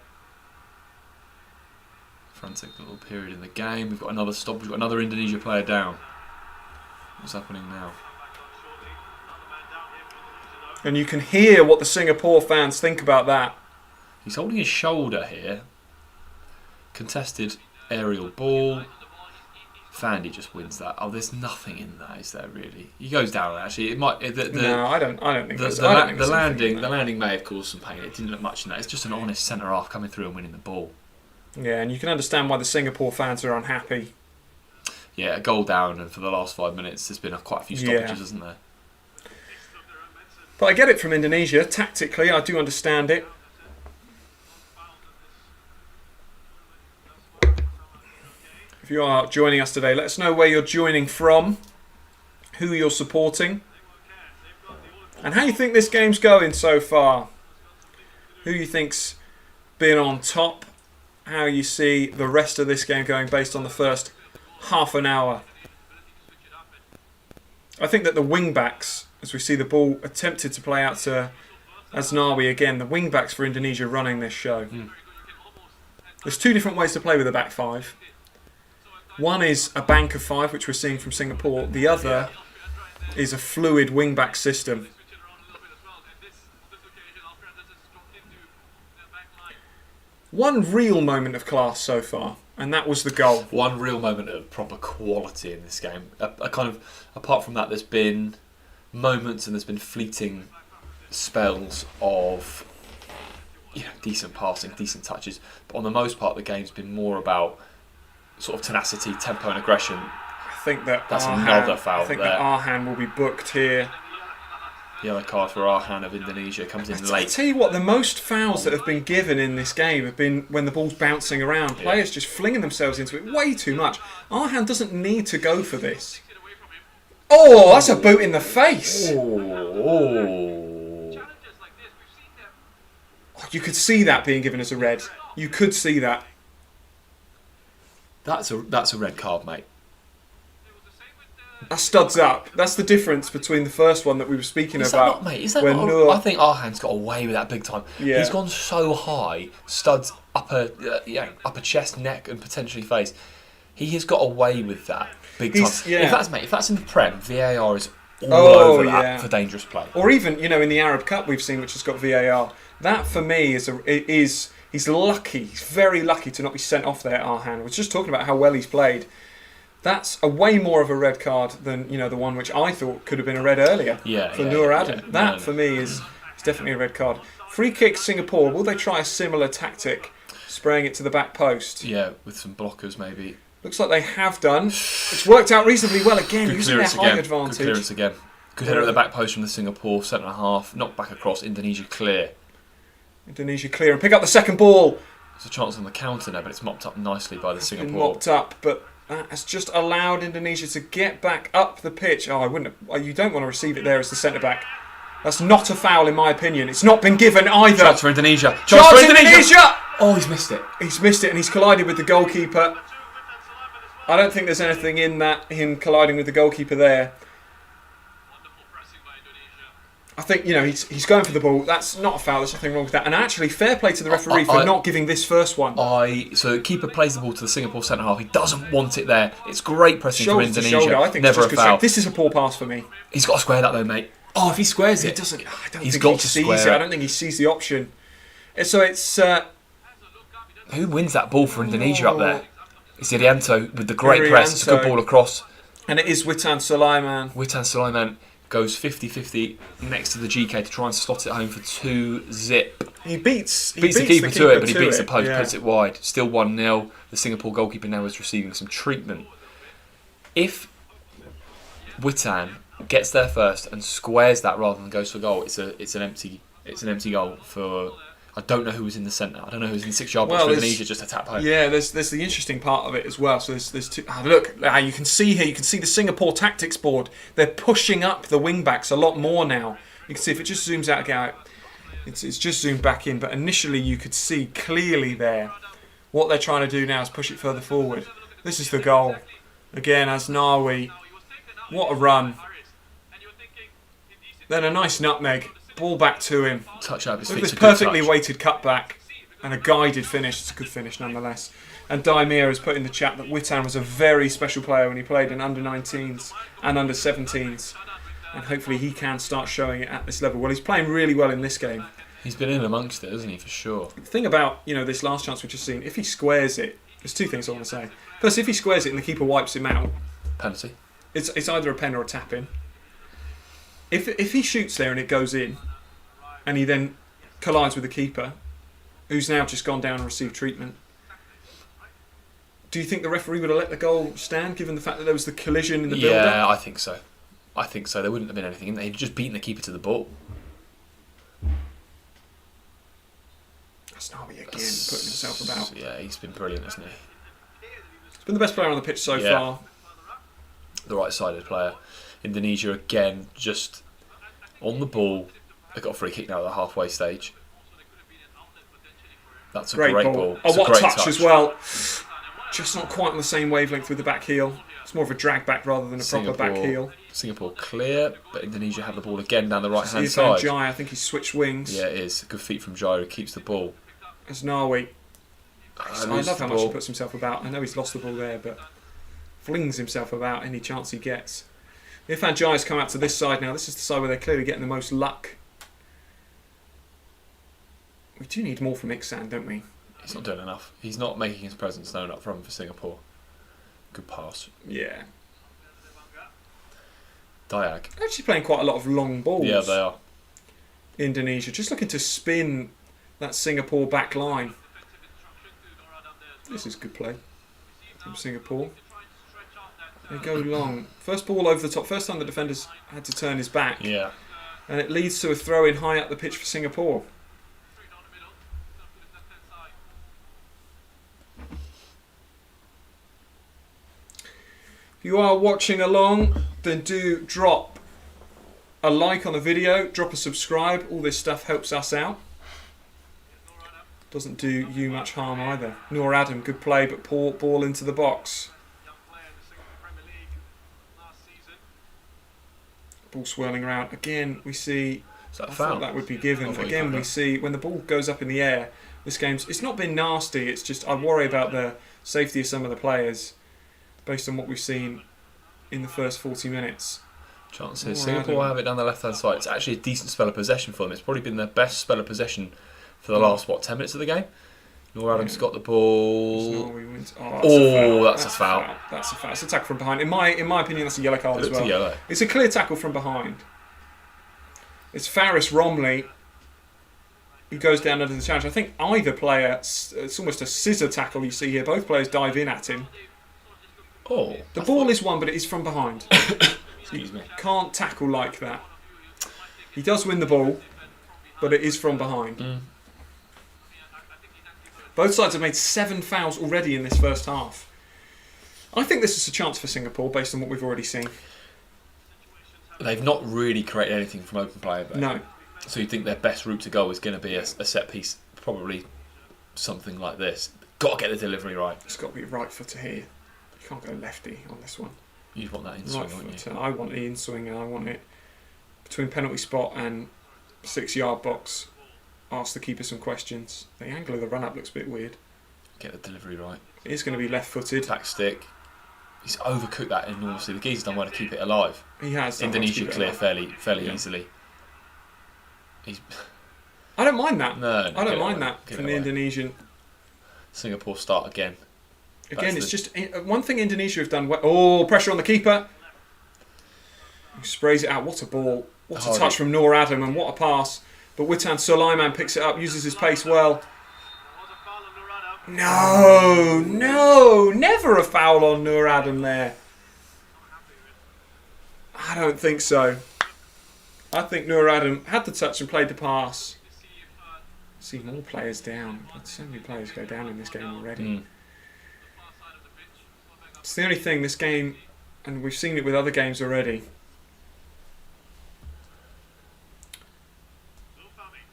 Frantic little period in the game. We've got another stop. We've got another Indonesia player down. What's happening now? And you can hear what the Singapore fans think about that. He's holding his shoulder here. Contested aerial ball. Fandy just wins that. Oh, there's nothing in that, is there really? He goes down. Actually, it might. No, I don't think the landing may have caused some pain. It didn't look much in that. It's just an honest centre half coming through and winning the ball. Yeah, and you can understand why the Singapore fans are unhappy. Yeah, a goal down, and for the last 5 minutes, there's been quite a few stoppages, hasn't there? But I get it from Indonesia. Tactically, I do understand it. If you are joining us today, let us know where you're joining from, who you're supporting, and how you think this game's going so far. Who you think's been on top, how you see the rest of this game going based on the first half an hour. I think that the wing-backs, as we see the ball attempted to play out to Asnawi again, the wing-backs for Indonesia running this show. There's two different ways to play with a back five. One is a bank of five, which we're seeing from Singapore. The other is a fluid wing-back system. One real moment of class so far, and that was the goal. One real moment of proper quality in this game. A kind of, apart from that, there's been moments and there's been fleeting spells of decent passing, decent touches. But on the most part, the game's been more about sort of tenacity, tempo, and aggression. I think that that's another foul. I think that Arhan will be booked here. Yellow card for Arhan of Indonesia comes in late. I tell you what, the most fouls that have been given in this game have been when the ball's bouncing around. Players just flinging themselves into it way too much. Arhan doesn't need to go for this. Oh, that's a boot in the face. Oh. You could see that being given as a red. You could see that. That's a red card, mate. That studs up. That's the difference between the first one that we were speaking Is that about. not, mate? Is that when not? Noor- I think Arhan's got away with that big time. Yeah. He's gone so high, studs upper chest, neck, and potentially face. He has got away with that big time. Yeah. If that's in the Prem, VAR is all over that for dangerous play. Or even, in the Arab Cup we've seen, which has got VAR. That for me is he's lucky. He's very lucky to not be sent off there. Arhan. I was just talking about how well he's played. That's a way more of a red card than the one which I thought could have been a red earlier for Noor Adam. That for me is definitely a red card. Free kick Singapore. Will they try a similar tactic, spraying it to the back post? Yeah, with some blockers maybe. Looks like they have done. It's worked out reasonably well again, using their height advantage. Good clearance again. Good header at the back post from the Singapore centre half. Knocked back across. Indonesia clear. Indonesia clear and pick up the second ball. There's a chance on the counter there, but it's mopped up nicely by the Singapore. Been mopped up, but that has just allowed Indonesia to get back up the pitch. Oh, I wouldn't. You don't want to receive it there as the centre back. That's not a foul in my opinion. It's not been given either. Chance for Indonesia. Chance for Indonesia! Oh, he's missed it. He's missed it and he's collided with the goalkeeper. I don't think there's anything in that, him colliding with the goalkeeper there. I think, he's going for the ball. That's not a foul. There's nothing wrong with that. And actually, fair play to the referee for not giving this first one. So keeper plays the ball to the Singapore centre half. He doesn't want it there. It's great pressing from Indonesia. Shoulder. I think never it's just a foul. This is a poor pass for me. He's got to square that though, mate. Oh, if he squares it, I don't he's think got he to sees square it. I don't think he sees the option. So it's... who wins that ball for Indonesia up there? It's Irianto with the great press. It's a good ball across. And it is Witan Sulaiman. Witan Sulaiman goes 50-50 next to the GK to try and slot it home for 2-zip. He beats the keeper to it, but he beats the post, puts it wide. Still 1-0. The Singapore goalkeeper now is receiving some treatment. If Witan gets there first and squares that rather than goes for goal, it's an empty goal for... I don't know who was in the centre. I don't know who was in the 6-yard box for Indonesia, just a tap home. Yeah, there's the interesting part of it as well. So there's two. Look, you can see here. You can see the Singapore tactics board. They're pushing up the wing backs a lot more now. You can see if it just zooms out, it's just zoomed back in. But initially, you could see clearly there. What they're trying to do now is push it further forward. This is the goal. Again, Asnawi. What a run. Then a nice nutmeg. Ball back to him. Touch up his feet. This perfectly weighted cutback and a guided finish. It's a good finish nonetheless. And Daimir has put in the chat that Witan was a very special player when he played in under-19s and under-17s. And hopefully he can start showing it at this level. Well, he's playing really well in this game. He's been in amongst it, hasn't he, for sure. The thing about this last chance we've just seen, if he squares it, there's two things I want to say. First, if he squares it and the keeper wipes him out, penalty. It's either a pen or a tap in. If he shoots there and it goes in, and he then collides with the keeper, who's now just gone down and received treatment, do you think the referee would have let the goal stand, given the fact that there was the collision in the build-up? Yeah, I think so. There wouldn't have been anything in there. He'd just beaten the keeper to the ball. Asnawi again, putting himself about. Yeah, he's been brilliant, hasn't he? He's been the best player on the pitch so far. The right-sided player. Indonesia again, just on the ball. They've got a free kick now at the halfway stage. That's a great ball. Oh, what a touch as well. Just not quite on the same wavelength with the back heel. It's more of a drag back rather than a proper back heel. Singapore clear, but Indonesia have the ball again down the right-hand side. Jai, I think he switched wings. Yeah, it is. Good feet from Jai, who keeps the ball. Asnawi. I love how much he puts himself about. I know he's lost the ball there, but flings himself about any chance he gets. Irfan Jai's come out to this side now. This is the side where they're clearly getting the most luck. We do need more from Iksan, don't we? He's not doing enough. He's not making his presence known up front for Singapore. Good pass. Yeah. Diag. They're actually playing quite a lot of long balls. Yeah, they are. Indonesia just looking to spin that Singapore back line. This is good play from Singapore. They go long. First ball over the top. First time the defenders had to turn his back. Yeah. And it leads to a throw in high up the pitch for Singapore. If you are watching along, then do drop a like on the video, drop a subscribe. All this stuff helps us out. Doesn't do you much harm either. Noor Adam, good play, but poor ball into the box. Ball swirling around. Again, we see... Is that a I foul? thought that would be given. Again, we see when the ball goes up in the air, this game's... It's not been nasty. It's just I worry about the safety of some of the players based on what we've seen in the first 40 minutes. Chances. Singapore have it down the left-hand side. It's actually a decent spell of possession for them. It's probably been their best spell of possession for the last, 10 minutes of the game? Noor Adams got the ball. That's a foul. That's a foul. It's a tackle from behind. In my opinion, that's a yellow card as well. Yellow. It's a clear tackle from behind. It's Faris Romley who goes down under the challenge. I think either player, it's almost a scissor tackle you see here. Both players dive in at him. The ball is won, but it is from behind. Excuse me. Can't tackle like that. He does win the ball, but it is from behind. Both sides have made 7 fouls already in this first half. I think this is a chance for Singapore based on what we've already seen. They've not really created anything from open play, though. No. So you think their best route to go is going to be a set piece, probably something like this. Got to get the delivery right. It's got to be right footer here. You can't go lefty on this one. You'd want that in swing, wouldn't you? I want the in swing, and I want it between penalty spot and 6-yard box. Ask the keeper some questions. The angle of the run-up looks a bit weird. Get the delivery right. It is going to be left-footed. Back stick. He's overcooked that enormously. The geezer's done well to keep it alive. He has. Indonesia clear fairly easily. I don't mind that. No, I don't mind that from the Indonesian. Singapore start again. Again, it's just one thing Indonesia have done well. Oh, pressure on the keeper. He sprays it out. What a ball. What a touch from Noor Adam, and what a pass. But Witan Sulaiman picks it up, uses his pace well. No, never a foul on Noor Adam there. I don't think so. I think Noor Adam had the touch and played the pass. See more players down. But so many players go down in this game already. It's the only thing this game, and we've seen it with other games already.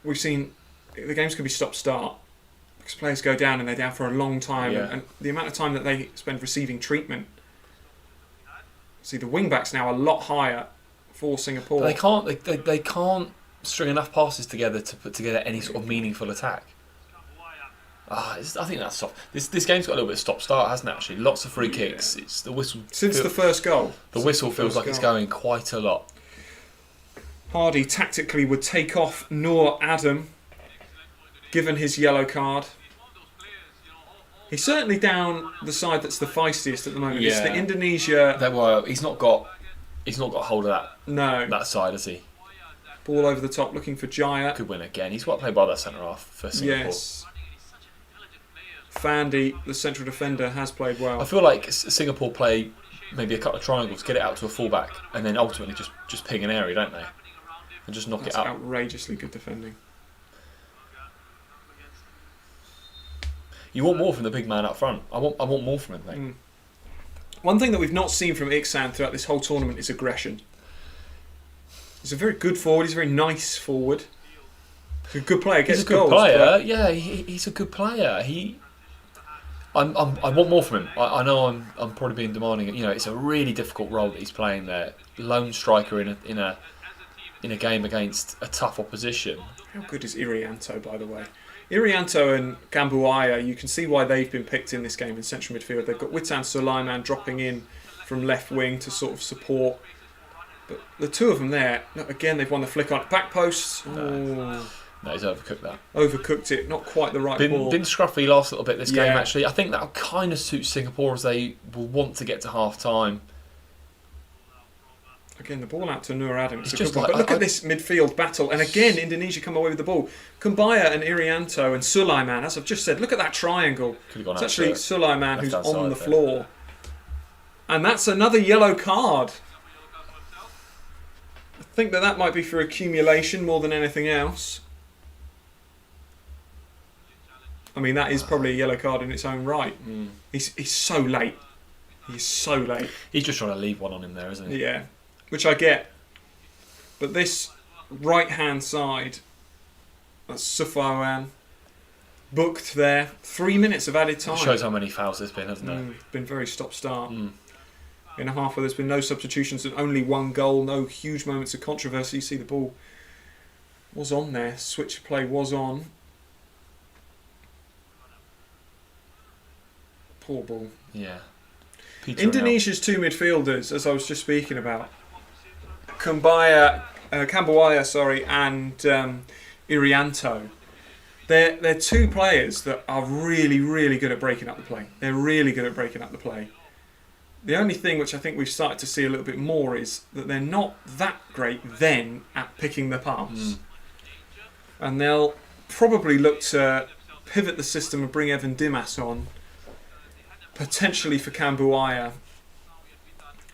We've seen the games can be stop-start because players go down and they're down for a long time, and the amount of time that they spend receiving treatment. See, the wing-backs now are a lot higher for Singapore. But they can't string enough passes together to put together any sort of meaningful attack. I think that's soft. This game's got a little bit of stop-start, hasn't it? Actually, lots of free kicks. It's the whistle since the first goal. The whistle feels like it's going quite a lot. Hardy tactically would take off Noor Adam, given his yellow card. He's certainly down the side that's the feistiest at the moment. It's the Indonesia. He's not got hold of that. No, that side, has he? Ball over the top, looking for Jaya. Could win again. He's got to play by that centre half for Singapore. Yes. Fandy, the central defender, has played well. I feel like Singapore play maybe a couple of triangles, get it out to a fullback, and then ultimately just ping an area, don't they? And just knock it up. Outrageously good defending. You want more from the big man up front. I want more from him, mate. One thing that we've not seen from Iksan throughout this whole tournament is aggression. He's a very good forward. He's a very nice forward. He's a good player. Gets goals. He's a good player. I want more from him. I know I'm probably being demanding. You know, it's a really difficult role that he's playing there. Lone striker in a game against a tough opposition. How good is Irianto, by the way? Irianto and Gambuaya, you can see why they've been picked in this game in central midfield. They've got Witan Sulaiman dropping in from left wing to sort of support. But the two of them there, again, they've won the flick on back posts. No, he's overcooked that. Overcooked it, not quite the right ball. Been scruffy last little bit this game, actually. I think that'll kind of suit Singapore as they will want to get to half time. Again, the ball out to Noor Adam. It's a good one. But look at this midfield battle. And again, Indonesia come away with the ball. Kumbaya and Irianto and Sulaiman, as I've just said, look at that triangle. It's actually Sulaiman who's on the floor. And that's another yellow card. I think that might be for accumulation more than anything else. I mean, that is probably a yellow card in its own right. He's so late. He's so late. He's just trying to leave one on him there, isn't he? Yeah. Which I get. But this right-hand side, that's Sufawan, booked there. 3 minutes of added time. It shows how many fouls there's been, hasn't it? Been very stop-start. in a half where there's been no substitutions and only one goal, no huge moments of controversy. You see the ball was on there, switch of play was on. Poor ball. Yeah. Indonesia's two midfielders, as I was just speaking about, Kambaya, and Irianto. They're two players that are really, really good at breaking up the play. They're really good at breaking up the play. The only thing which I think we've started to see a little bit more is that they're not that great then at picking the pass. And they'll probably look to pivot the system and bring Evan Dimas on, potentially for Kambuaya,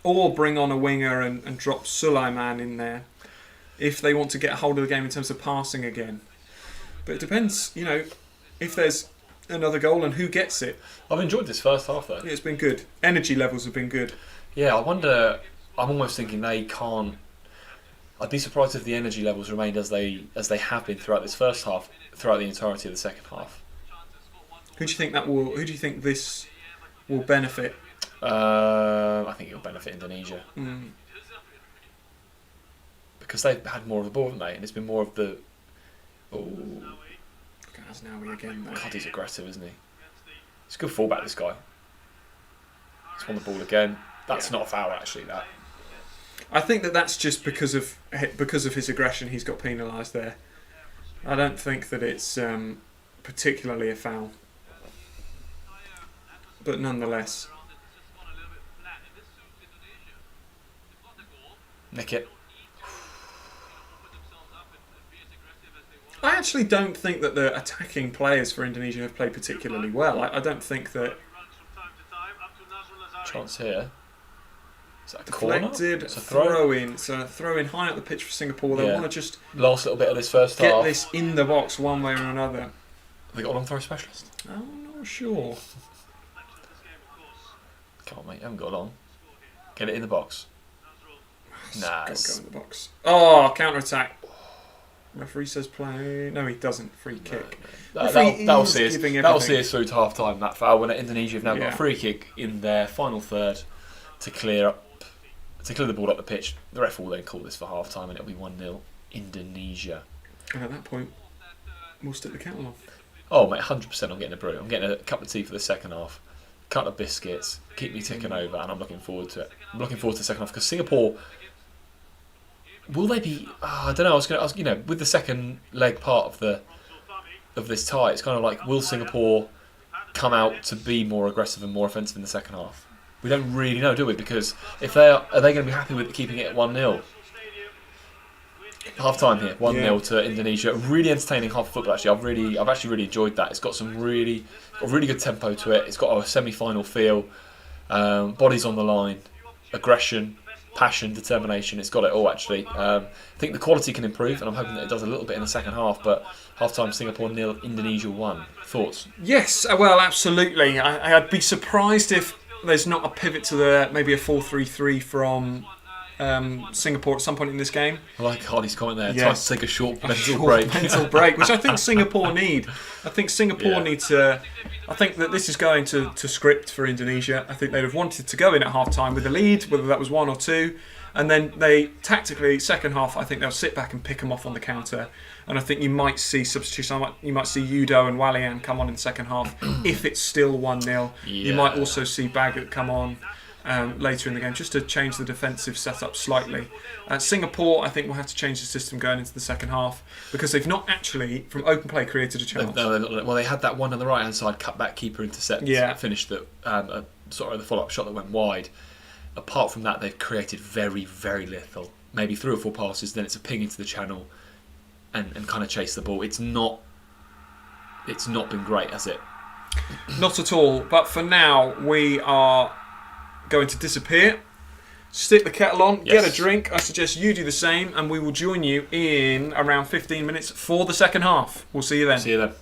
or bring on a winger and drop Sulaiman in there if they want to get a hold of the game in terms of passing again. But it depends, if there's another goal and who gets it. I've enjoyed this first half though. Yeah, it's been good. Energy levels have been good. Yeah, I wonder. I'm almost thinking they can't. I'd be surprised if the energy levels remained as they have been throughout this first half, throughout the entirety of the second half. Who do you think this will benefit? I think it'll benefit Indonesia because they've had more of the ball, haven't they? And it's been more of the. Oh, Ghaznawi again. Though. God, he's aggressive, isn't he? He's a good fullback, this guy. He's won the ball again. That's not a foul, actually. That. I think that's just because of his aggression. He's got penalised there. I don't think that it's particularly a foul, but nonetheless. Nick it. I actually don't think that the attacking players for Indonesia have played particularly well. I don't think that. Chance here. Is that a corner? Deflected, It's a throw in. So a throw in high up the pitch for Singapore. They want to just last little bit of this first get half. this in the box one way or another. Have they got a long throw specialist? I'm not sure. Come on, mate. You haven't got long. Get it in the box. Nice. Go in the box. Oh, counter attack. Referee says play. No, he doesn't. Free kick. That'll see us through to half time. That foul when Indonesia have now got a free kick in their final third to clear the ball up the pitch. The ref will then call this for half time and it'll be 1-0 Indonesia. And at that point, we'll stick the kettle on. Oh mate, 100% I'm getting a brew. I'm getting a cup of tea for the second half. Couple of biscuits, keep me ticking over, and I'm looking forward to it. I'm looking forward to the second half because Singapore. Will they be? I don't know. I was with the second leg part of this tie, it's kind of like, will Singapore come out to be more aggressive and more offensive in the second half? We don't really know, do we? Because if are they going to be happy with keeping it at 1-0? Half time here, 1-0 to Indonesia. Really entertaining half of football. Actually, I've actually really enjoyed that. It's got some really good tempo to it. It's got a semi-final feel. Bodies on the line, aggression, passion, determination. It's got it all, actually. I think the quality can improve, and I'm hoping that it does a little bit in the second half. But half-time, Singapore 0, Indonesia 1. Thoughts? Yes, well, absolutely. I'd be surprised if there's not a pivot to maybe a 4-3-3 from Singapore at some point in this game. I like Hardy's comment there. Yes. Time to take a short mental break, which I think Singapore need. I think Singapore need to. I think that this is going to script for Indonesia. I think they'd have wanted to go in at half time with a lead, whether that was 1 or 2. And then they tactically, second half, I think they'll sit back and pick them off on the counter. And I think you might see substitution. You might see Yudo and Walian come on in the second half if it's still 1-0. Yeah. You might also see Baggett come on later in the game just to change the defensive setup slightly. Singapore, I think, will have to change the system going into the second half because they've not actually, from open play, created a chance. Well, they had that one on the right hand side, cut back keeper intercept, finished the follow-up shot that went wide. Apart from that, they've created very, very little. Maybe 3 or 4 passes, then it's a ping into the channel and kind of chase the ball. It's not been great, has it? Not at all. But for now, we are going to disappear. Stick the kettle on, get a drink. I suggest you do the same, and we will join you in around 15 minutes for the second half. We'll see you then. See you then.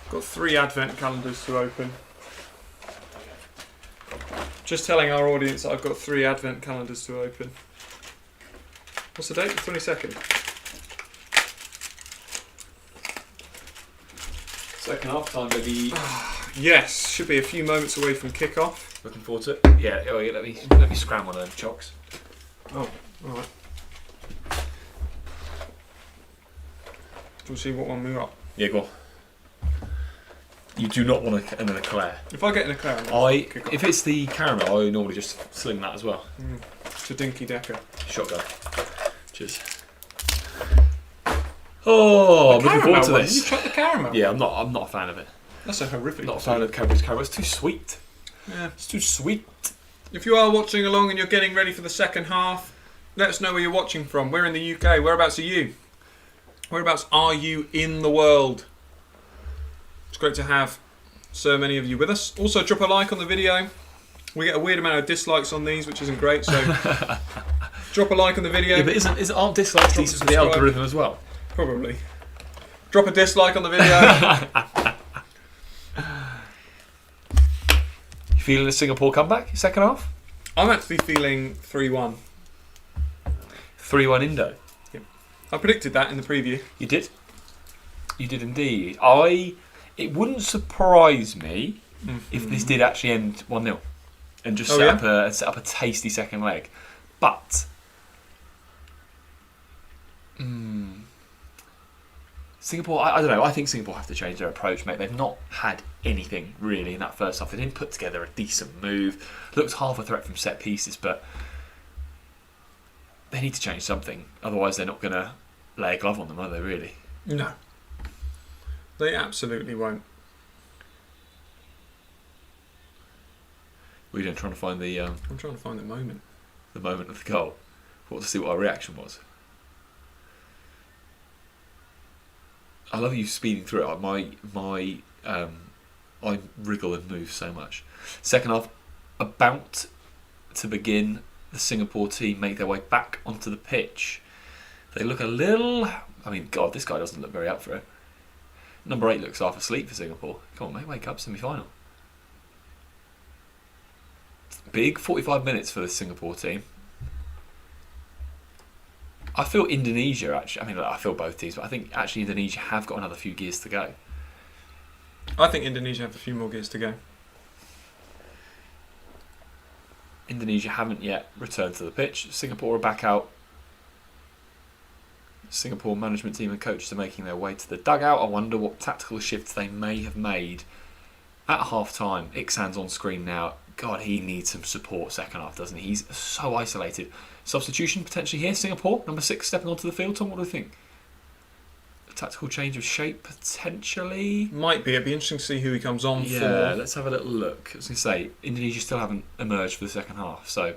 Got 3 advent calendars to open. Just telling our audience that I've got 3 advent calendars to open. What's the date? The 22nd. Second half time, baby. Yes, should be a few moments away from kick-off. Looking forward to it. Yeah, let me scram one of them chocks. Oh, alright. Do you see what one we got? Yeah, go on. You do not want an eclair. If I get an eclair, If it's the caramel, I normally just sling that as well. It's a dinky decker. Shotgun. Cheers. Oh, I'm looking forward to this. You tried the caramel? Yeah, I'm not a fan of it. That's a horrific. Not a fan of Cadbury's caramel. It's too sweet. Yeah. It's too sweet. If you are watching along and you're getting ready for the second half, let us know where you're watching from. We're in the UK. Whereabouts are you? Whereabouts are you in the world? It's great to have so many of you with us. Also, drop a like on the video. We get a weird amount of dislikes on these, which isn't great. So, drop a like on the video. Yeah, but aren't dislikes decent for the algorithm as well? Probably. Drop a dislike on the video. You feeling a Singapore comeback second half? I'm actually feeling 3-1. 3-1 Indo. Yep. I predicted that in the preview. You did? You did indeed. It wouldn't surprise me if this did actually end 1-0 and just set up a tasty second leg. But Singapore, I don't know. I think Singapore have to change their approach, mate. They've not had anything really in that first half. They didn't put together a decent move. Looked half a threat from set pieces, but they need to change something. Otherwise, they're not going to lay a glove on them, are they? Really? No. They absolutely won't. We're then trying to find the. I'm trying to find the moment. The moment of the goal. To see what our reaction was. I love you speeding through it. I wriggle and move so much. Second half, about to begin. The Singapore team make their way back onto the pitch. They look a little. I mean, God, this guy doesn't look very up for it. Number 8 looks half asleep for Singapore. Come on, mate, wake up, semi-final. Big 45 minutes for the Singapore team. I feel Indonesia, actually, I mean, I feel both teams, but I think actually Indonesia have got another few gears to go. I think Indonesia have a few more gears to go. Indonesia haven't yet returned to the pitch. Singapore are back out. Singapore management team and coaches are making their way to the dugout. I wonder what tactical shifts they may have made at half time. Iksan's on screen now. God, he needs some support second half, doesn't he? He's so isolated. Substitution potentially here. Singapore, number 6, stepping onto the field. Tom, what do you think? A tactical change of shape potentially? Might be. It'd be interesting to see who he comes on for. Yeah, let's have a little look. I was going to say, Indonesia still haven't emerged for the second half, so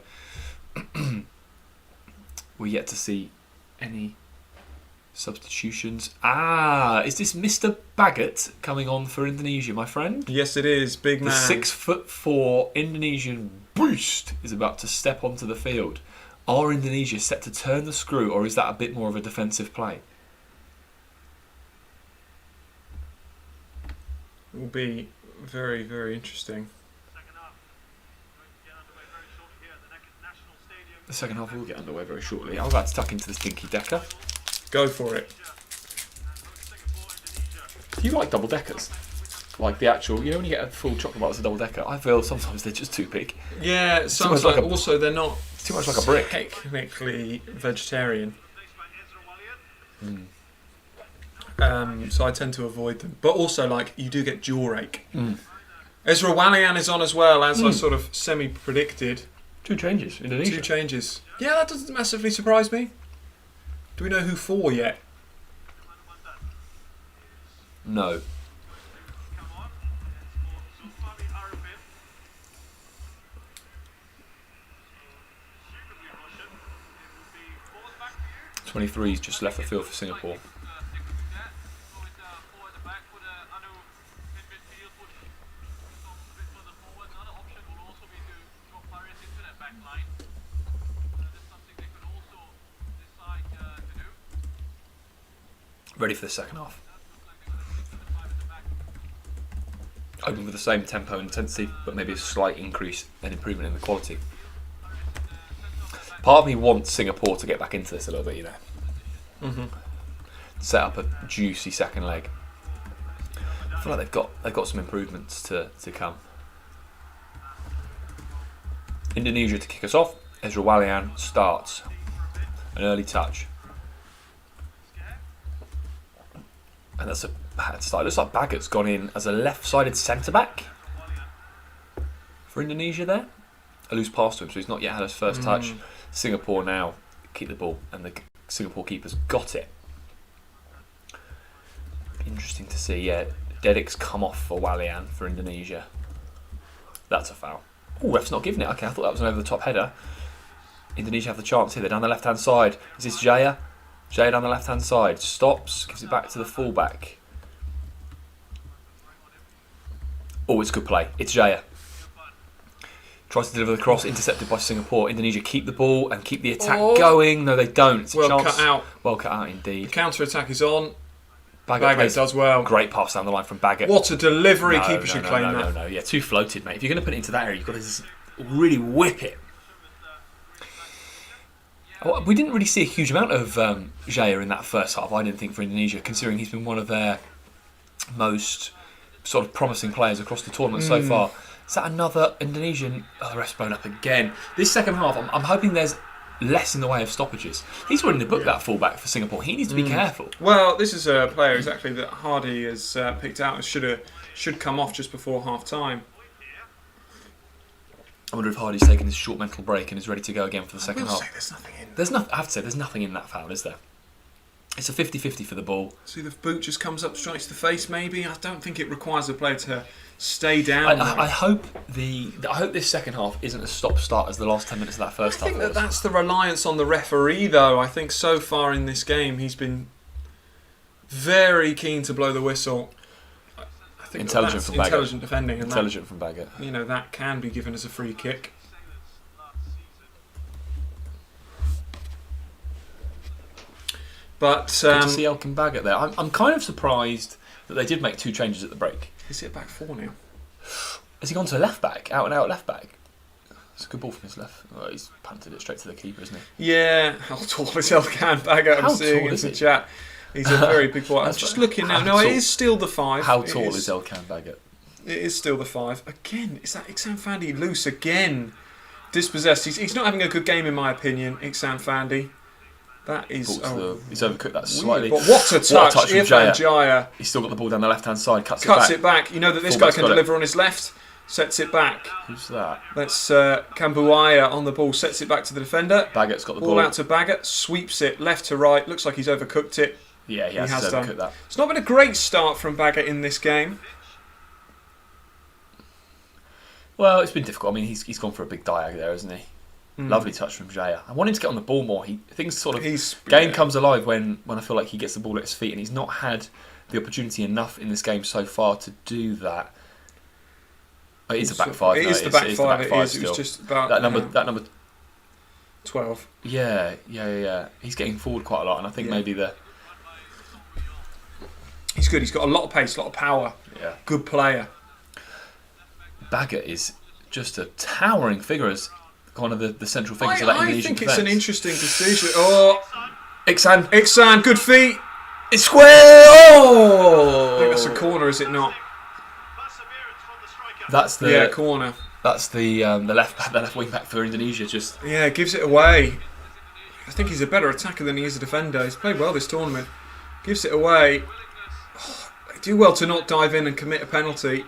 we're yet to see any substitutions. Is this Mr. Baggett coming on for Indonesia, my friend? Yes, it is. Big man. The 6'4" Indonesian beast is about to step onto the field. Are Indonesia set to turn the screw, or is that a bit more of a defensive play? It will be very, very interesting. The second half will get underway very shortly. I'm about to tuck into this dinky decker. Go for it. Do you like double deckers? Like the actual, you know when you get a full chocolate bar that's a double decker? I feel sometimes they're just too big. Yeah, it sounds like also they're not too much like a brick. Technically vegetarian. So I tend to avoid them. But also, like, you do get jaw ache. Ezra Wallian is on as well, as I sort of semi-predicted. 2 changes, Indonesia. 2 changes. Yeah, that doesn't massively surprise me. Do we know who for yet? No. '23's just left the field for Singapore. Ready for the second half. open with the same tempo and intensity, but maybe a slight increase and improvement in the quality. Part of me wants Singapore to get back into this a little bit, you know. Mm-hmm. Set up a juicy second leg. I feel like they've got some improvements to come. Indonesia to kick us off. Ezra Walian starts. An early touch. And that's a bad start. It looks like Baggett's gone in as a left-sided centre-back for Indonesia there. A loose pass to him, so he's not yet had his first touch. Singapore now keep the ball, and the Singapore keeper's got it. Interesting to see, yeah. Dedic's come off for Walian for Indonesia. That's a foul. Oh, ref's not giving it. Okay, I thought that was an over-the-top header. Indonesia have the chance here. They're down the left-hand side. Is this Jaya? Jaya down the left-hand side. Stops, gives it back to the full-back. Oh, it's good play. It's Jaya. Tries to deliver the cross, intercepted by Singapore. Indonesia keep the ball and keep the attack going. No, they don't. It's a well chance. cut out. Well cut out indeed. The counter-attack is on. Baggett does well. Great pass down the line from Baggett. What a delivery. No, Keeper should claim that. No. Yeah, too floated, mate. If you're going to put it into that area, you've got to just really whip it. We didn't really see a huge amount of Jaya in that first half, I didn't think, for Indonesia, considering he's been one of their most sort of promising players across the tournament so far. Is that another Indonesian? Oh, the ref's blown up again. This second half, I'm hoping there's less in the way of stoppages. He's willing to book that fullback for Singapore. He needs to be careful. Well, this is a player exactly that Hardy has picked out and should come off just before half time. I wonder if Hardy's taken his short mental break and is ready to go again for the second half. There's nothing in. I have to say, there's nothing in that foul, is there? It's a 50-50 for the ball. See, the boot just comes up, strikes the face. Maybe I don't think it requires the player to stay down. I hope this second half isn't as stop-start as the last 10 minutes of that first half. I think that's the reliance on the referee, though. I think so far in this game he's been very keen to blow the whistle. I think intelligent from Baggett. Intelligent defending. And intelligent from Baggett. You know, that can be given as a free kick. But good to see Elkin Baggett there. I'm kind of surprised that they did make two changes at the break. Is he at back four now? Has he gone to left back? Out and out left back? It's a good ball from his left. Oh, he's punted it straight to the keeper, isn't he? Yeah. How tall is Elkan Baggett? I'm seeing in the chat. He's a very big boy. I'm just looking now. No, it is still the 5. How tall is Elkan Baggett? It is still the 5. Again, is that Iksan Fandi loose again? Dispossessed. He's not having a good game in my opinion, Iksan Fandi. That is... he's overcooked that slightly. But what a touch from Jaya. He's still got the ball down the left-hand side, cuts it back. You know that this guy can deliver on his left. Sets it back. Who's that? That's Kambuaya on the ball. Sets it back to the defender. Baggett's got the ball. Ball out to Baggett. Sweeps it left to right. Looks like he's overcooked it. Yeah, he has overcooked that. It's not been a great start from Baggett in this game. Well, it's been difficult. I mean, he's gone for a big diag there, hasn't he? Lovely touch from Jaya. I want him to get on the ball more. Game comes alive when I feel like he gets the ball at his feet, and he's not had the opportunity enough in this game so far to do that. It is a back five. It is the back five. It is. It was just about that number 12. Yeah. He's getting forward quite a lot, and I think maybe he's good. He's got a lot of pace, a lot of power. Yeah. Good player. Baggett is just a towering figure as one of the central figures of that Indonesian I think defence. it's an interesting decision. Oh, Iksan, good feet. It's square. Oh, I think that's a corner, is it not? That's the corner. That's the left wing back for Indonesia. Just gives it away. I think he's a better attacker than he is a defender. He's played well this tournament. Gives it away. They do well to not dive in and commit a penalty.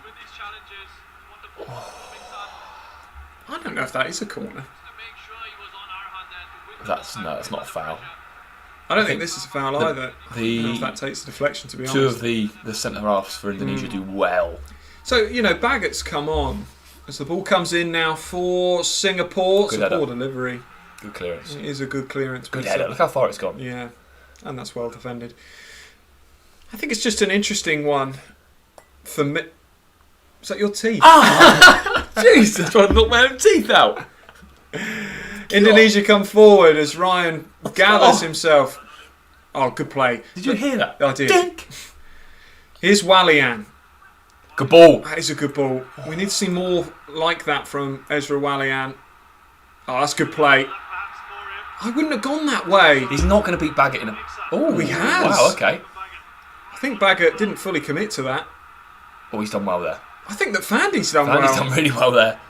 I don't know if that is a corner. That's not a foul. I don't think this is a foul either. I don't know if that takes the deflection, to be honest. Two of the centre halves for Indonesia do well. So, Baggett's come on as the ball comes in now for Singapore. Good poor delivery. Good clearance. It is a good clearance. Good header. Look how far it's gone. Yeah, and that's well defended. I think it's just an interesting one for me. Is that your teeth? Jeez, I'm trying to knock my own teeth out. Indonesia come forward as Ryan gathers himself. Oh, good play. Did you hear that? I did. Dink. Here's Walian. Good ball. That is a good ball. We need to see more like that from Ezra Walian. Oh, that's good play. I wouldn't have gone that way. He's not going to beat Baggett in a... Oh, he has. Wow, okay. I think Baggett didn't fully commit to that. Oh, he's done well there. I think that Fandy's done Fandy's well. done really well there.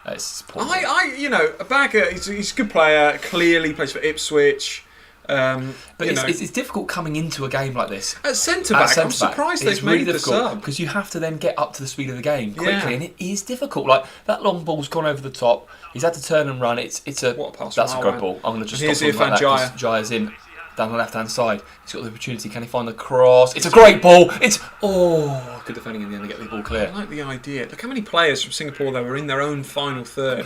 That's poor. Baggett, he's a good player. Clearly plays for Ipswich. But it's difficult coming into a game like this. At centre-back, I'm surprised they've made this up. Because you have to then get up to the speed of the game quickly, Yeah. and it is difficult. Like, that long ball's gone over the top. He's had to turn and run. What a pass. That's a great ball. I'm going to just stop him like that because Jaya's in down the left-hand side. He's got the opportunity. Can he find the cross? It's a great ball. Good defending in the end to get the ball clear. I like the idea. Look how many players from Singapore though were in their own final third.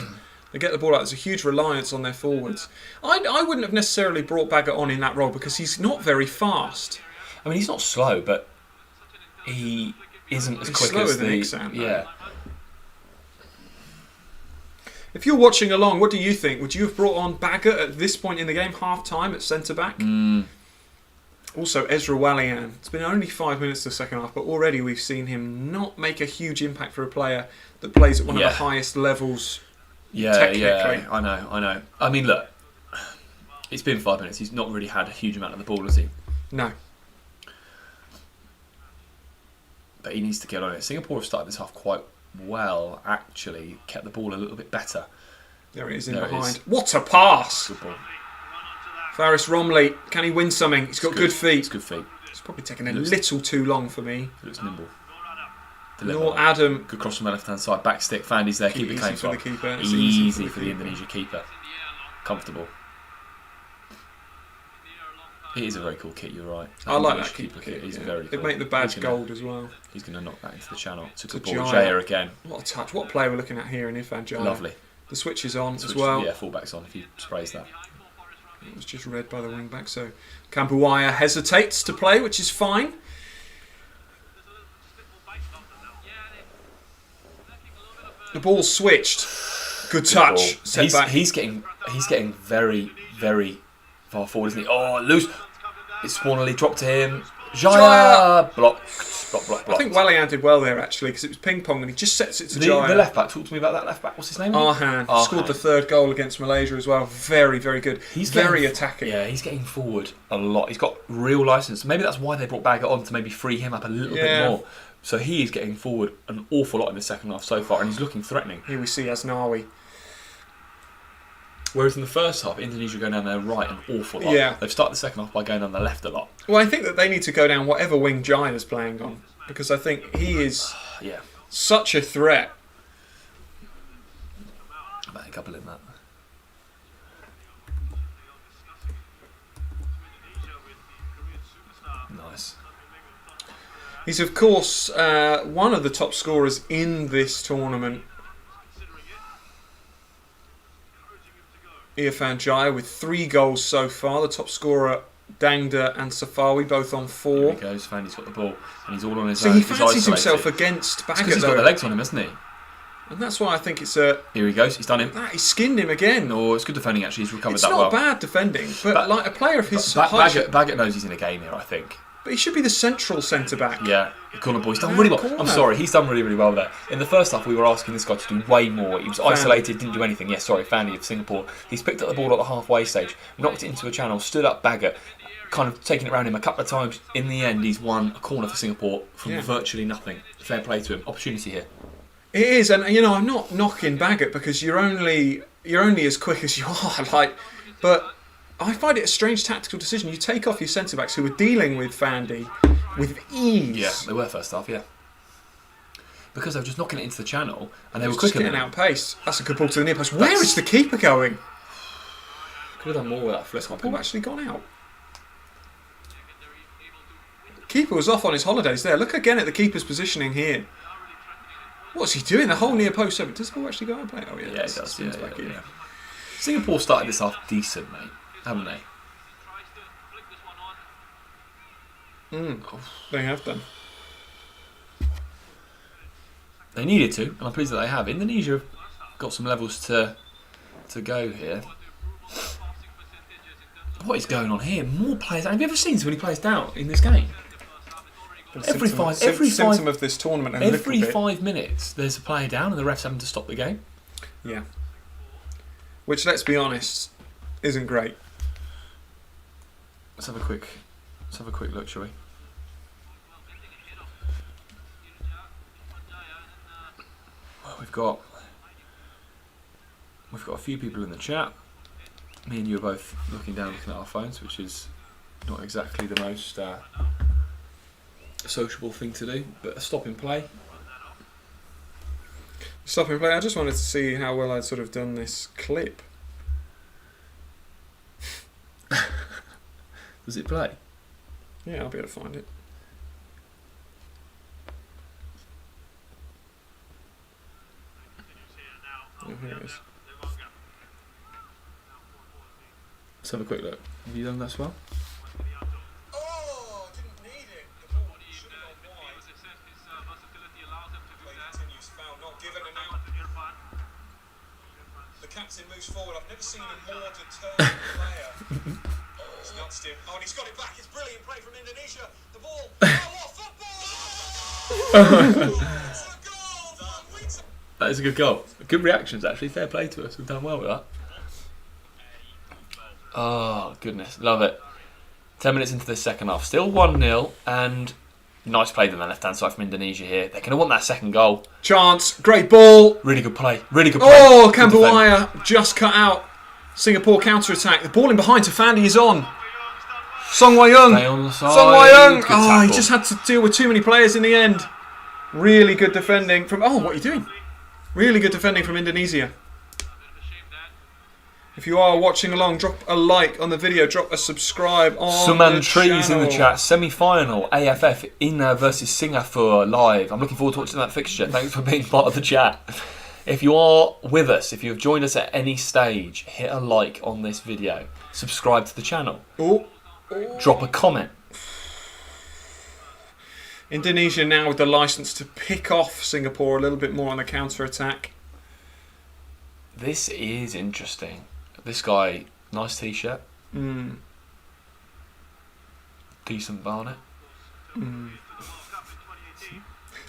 They get the ball out. There's a huge reliance on their forwards. I wouldn't have necessarily brought Baggett on in that role because he's not very fast. I mean, he's not slow, but he isn't as quick as the... Iksan, yeah. If you're watching along, what do you think? Would you have brought on Baggett at this point in the game, half-time at centre-back? Also, Ezra Walian. It's been only 5 minutes to the second half, but already we've seen him not make a huge impact for a player that plays at one of the highest levels. Yeah, I know. I mean, look, it's been 5 minutes. He's not really had a huge amount of the ball, has he? No. But he needs to get on it. Singapore have started this half quite well, actually. Kept the ball a little bit better. There it is in behind. What a pass! Good ball. Faris Romley, can he win something? He's got good feet. It's good feet. It's probably taken a little too long for me. He looks nimble. Nor Adam. Good cross from the left hand side. Back stick. Fandy's there. Keeper came from. Easy for the Indonesian keeper. Comfortable. It is a very cool kit. You're right. I like that keeper kit. He's very cool. They make the badge gold as well. He's going to knock that into the channel. It's a good ball. Jaya again. What a touch. What player we're looking at here in Irfan Jaya. Lovely. The switch is on as well. Yeah, fullback's on if he sprays that. It was just read by the wing back. So Kampuaya hesitates to play, which is fine. The ball switched. Good touch. Set back. He's getting very, very far forward, isn't he? Oh, loose. It's Swanley dropped to him. Jaya blocked. I think Walian did well there actually because it was ping pong and he just sets it to Jaya. The left back. Talk to me about that left back. What's his name? Arhan. Scored the third goal against Malaysia as well. Very, very good. He's very attacking. Yeah, he's getting forward a lot. He's got real licence. Maybe that's why they brought Baggett on to maybe free him up a little bit more. So he is getting forward an awful lot in the second half so far, and he's looking threatening. Here we see Asnawi. Whereas in the first half, Indonesia go down their right an awful lot. Yeah. They've started the second half by going down the left a lot. Well, I think that they need to go down whatever wing Jaya's playing on, because I think he is such a threat. About a couple in that. Nice. He's, of course, one of the top scorers in this tournament. Irfan Jaya with 3 goals so far. The top scorer, Dangda and Safawi, both on 4. Here he goes. Fandy's got the ball, and he's all on his own. So he fancies himself against Baggett, he's got the legs on him, hasn't he? And that's why I think it's a... Here he goes. He's done him. He skinned him again. Oh, it's good defending, actually. He's recovered that well. It's not bad defending, but like a player of his height... Baggett knows he's in a game here, I think. But he should be the central centre-back. Yeah, the corner boy. He's done really well. I'm sorry, he's done really, really well there. In the first half, we were asking this guy to do way more. He was isolated, didn't do anything. Yes, sorry, Fandy of Singapore. He's picked up the ball at the halfway stage, knocked it into a channel, stood up Baggett, kind of taking it around him a couple of times. In the end, he's won a corner for Singapore from virtually nothing. Fair play to him. Opportunity here. It is, and I'm not knocking Baggett because you're only as quick as you are. But I find it a strange tactical decision. You take off your centre backs who were dealing with Fandy with ease. Yeah, they were first half, because they were just knocking it into the channel and they were quicker. Getting outpaced. That's a good ball to the near post. Where is the keeper going? Could have done more with that flip. The ball actually gone out. Keeper was off on his holidays there. Look again at the keeper's positioning here. What's he doing? The whole near post. Does the ball actually go out and play? Oh yeah, it does. Yeah. Singapore started this half decent, mate, haven't they? They have done. They needed to, and I'm pleased that they have. Indonesia have got some levels to go here. What is going on here? More players. Have you ever seen so many players down in this game? Symptom of this tournament. Every 5 minutes, there's a player down, and the refs having to stop the game. Yeah. Which, let's be honest, isn't great. Let's have a quick look, shall we? Well, we've got a few people in the chat. Me and you are both looking at our phones, which is not exactly the most sociable thing to do. But a stop in play. Stop and play. I just wanted to see how well I'd sort of done this clip. Does it play? Yeah, I'll be able to find it. Oh, here it is. Let's have a quick look. Have you done that as well? Oh, didn't need it. The ball should have gone wide. Play continues, foul not given, and now the captain moves forward. I've never seen a more determined player. He's nudged him. Oh, and he's got it back. It's brilliant play from Indonesia. The ball. Oh, what football! It's a goal! That is a good goal. Good reactions, actually. Fair play to us. We've done well with that. Oh, goodness. Love it. 10 minutes into the second half. Still 1-0. And nice play on the left-hand side from Indonesia here. They're going to want that second goal. Chance. Great ball. Really good play. Really good play. Oh, Kambuaya just cut out. Singapore counter-attack. The ball in behind to Fandy is on. Song Wai-young. Stay on the side. Song Wai-young. Good Oh, he tackle. just had to deal with too many players in the end. Really good defending from... Oh, what are you doing? Really good defending from Indonesia. If you are watching along, drop a like on the video, drop a subscribe on Suman the Trees in the channel. chat. Semi-final AFF India versus Singapore live. I'm looking forward to watching that fixture. Thanks for being part of the chat. If you are with us, if you have joined us at any stage, hit a like on this video. Subscribe to the channel. Oh. Drop a comment. Indonesia now with the licence to pick off Singapore a little bit more on the counter-attack. This is interesting. This guy, nice t-shirt. Decent Barnet.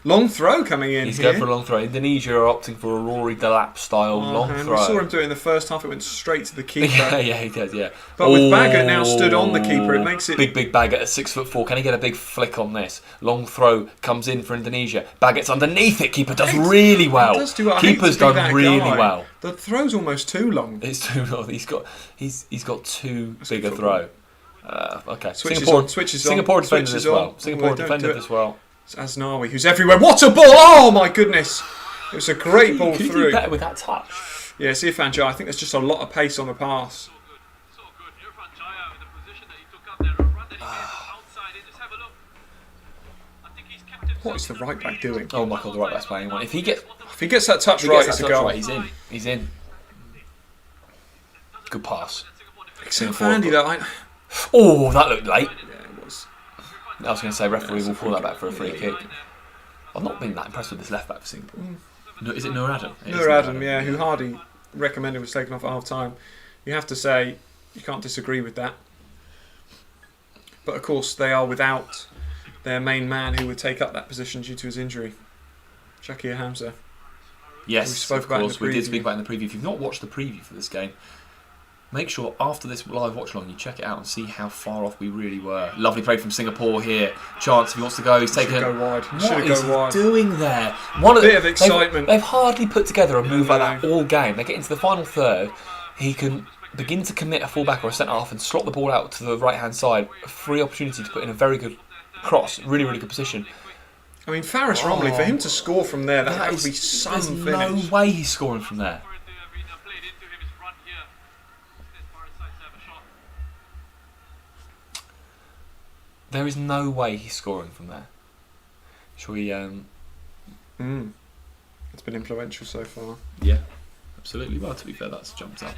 Long throw coming in. He's here. going for a long throw. Indonesia are opting for a Rory Delap style long And throw. we saw him do it in the first half. It went straight to the keeper. yeah, he did, yeah. But with Baggett now stood on the keeper, it makes it... Big Baggett at 6'4". Can he get a big flick on this? Long throw comes in for Indonesia. Baggett's underneath it. Keeper does really well. He does do well. I hate Keeper's to be done that really guy. well. The throw's almost too long. It's too long. He's got too big a throw. Okay. Switches Singapore on. defended Switches as well. on. Singapore Well, they don't do defended it. as well. It's Asnawi who's everywhere. What a ball! Oh my goodness! It was a great ball Could he through. do better with that touch? Yeah, Irfan Jai. I think there's just a lot of pace on the pass. What is the right back doing? Oh my God, the right back's playing one. If he gets that touch right, it's a goal. right, he's in. He's in. Good pass. Except for Andy, though. Oh, that looked late. Yeah, it was. I was going to say referee will pull that back for a free kick. I've not been that impressed with this left back for Singapore. No, is it Nur Adam? It is Nur Adam, yeah, who Hardy recommended was taken off at half time. You have to say, you can't disagree with that. But of course, they are without their main man who would take up that position due to his injury, Shakir Hamza. Yes, we spoke of about course. in the We did preview. speak about it in the preview. If you've not watched the preview for this game, make sure after this live watch along you check it out and see how far off we really were. Lovely play from Singapore here. Chance if he wants to go. He's taken. Should go wide. What Should is go he wide. doing there? Bit of excitement. They've hardly put together a move like that No. all game. They get into the final third. He can begin to commit a fullback or a centre half and slot the ball out to the right hand side. A free opportunity to put in a very good cross. Really, really good position. I mean, Faris Romley, for him to score from there, that would be some there's finish. no way he's scoring from there. There is no way he's scoring from there. Shall we? It's been influential so far. Yeah, absolutely. Well, to be fair, that's jumped up.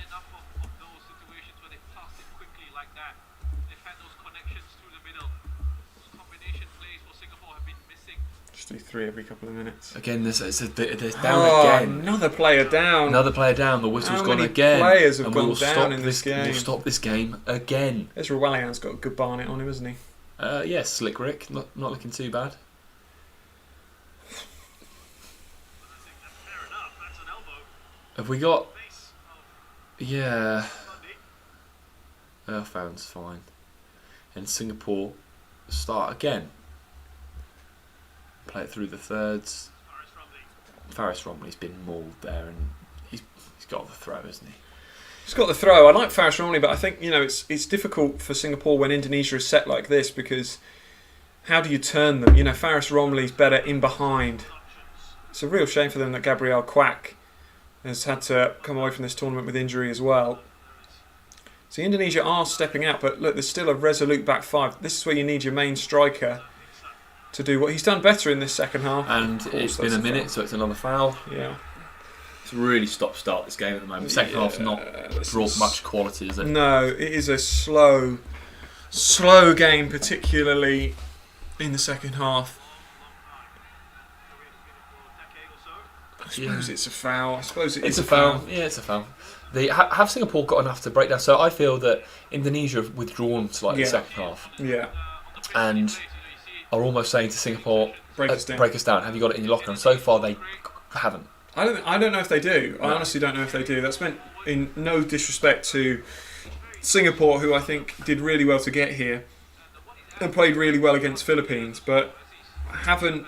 Just do 3 every couple of minutes. Again, there's down again. Another player down. Another player down. The whistle's How gone many again. players have And gone we'll down stop in this game? We'll stop this game again. Ezra Wallian's got a good Barnet on him, hasn't he? Yeah, Slick Rick, not looking too bad. Have we got? Yeah. Earthbound's fine. And Singapore start again. Play it through the thirds. Faris Romney's been mauled there, and he's got the throw, hasn't he? He's got the throw. I like Faris Romney, but I think it's difficult for Singapore when Indonesia is set like this, because how do you turn them? Faris Romney's better in behind. It's a real shame for them that Gabriel Quack has had to come away from this tournament with injury as well. So Indonesia are stepping out, but look, there's still a resolute back five. This is where you need your main striker to do what he's done better in this second half. And it's been a minute, so it's another foul. Yeah. It's really stop-start this game at the moment. Second half's not brought much quality, is it? No, it is a slow game, particularly in the second half. I suppose it's a foul. I suppose it's a foul. Yeah, it's a foul. Have Singapore got enough to break down? So I feel that Indonesia have withdrawn slightly in the second half. Yeah. And are almost saying to Singapore, break us down. Have you got it in your locker? And so far they haven't. I don't know if they do. No. I honestly don't know if they do. That's meant in no disrespect to Singapore, who I think did really well to get here and played really well against Philippines, but haven't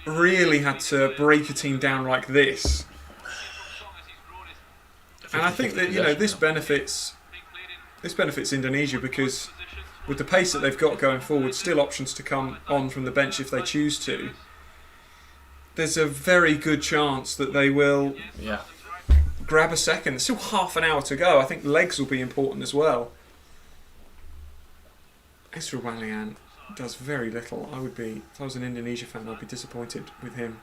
really had to break a team down like this. And I think that this benefits Indonesia, because with the pace that they've got going forward, still options to come on from the bench if they choose to. There's a very good chance that they will grab a second. There's still half an hour to go. I think legs will be important as well. Ezra Walian does very little. If I was an Indonesia fan, I'd be disappointed with him.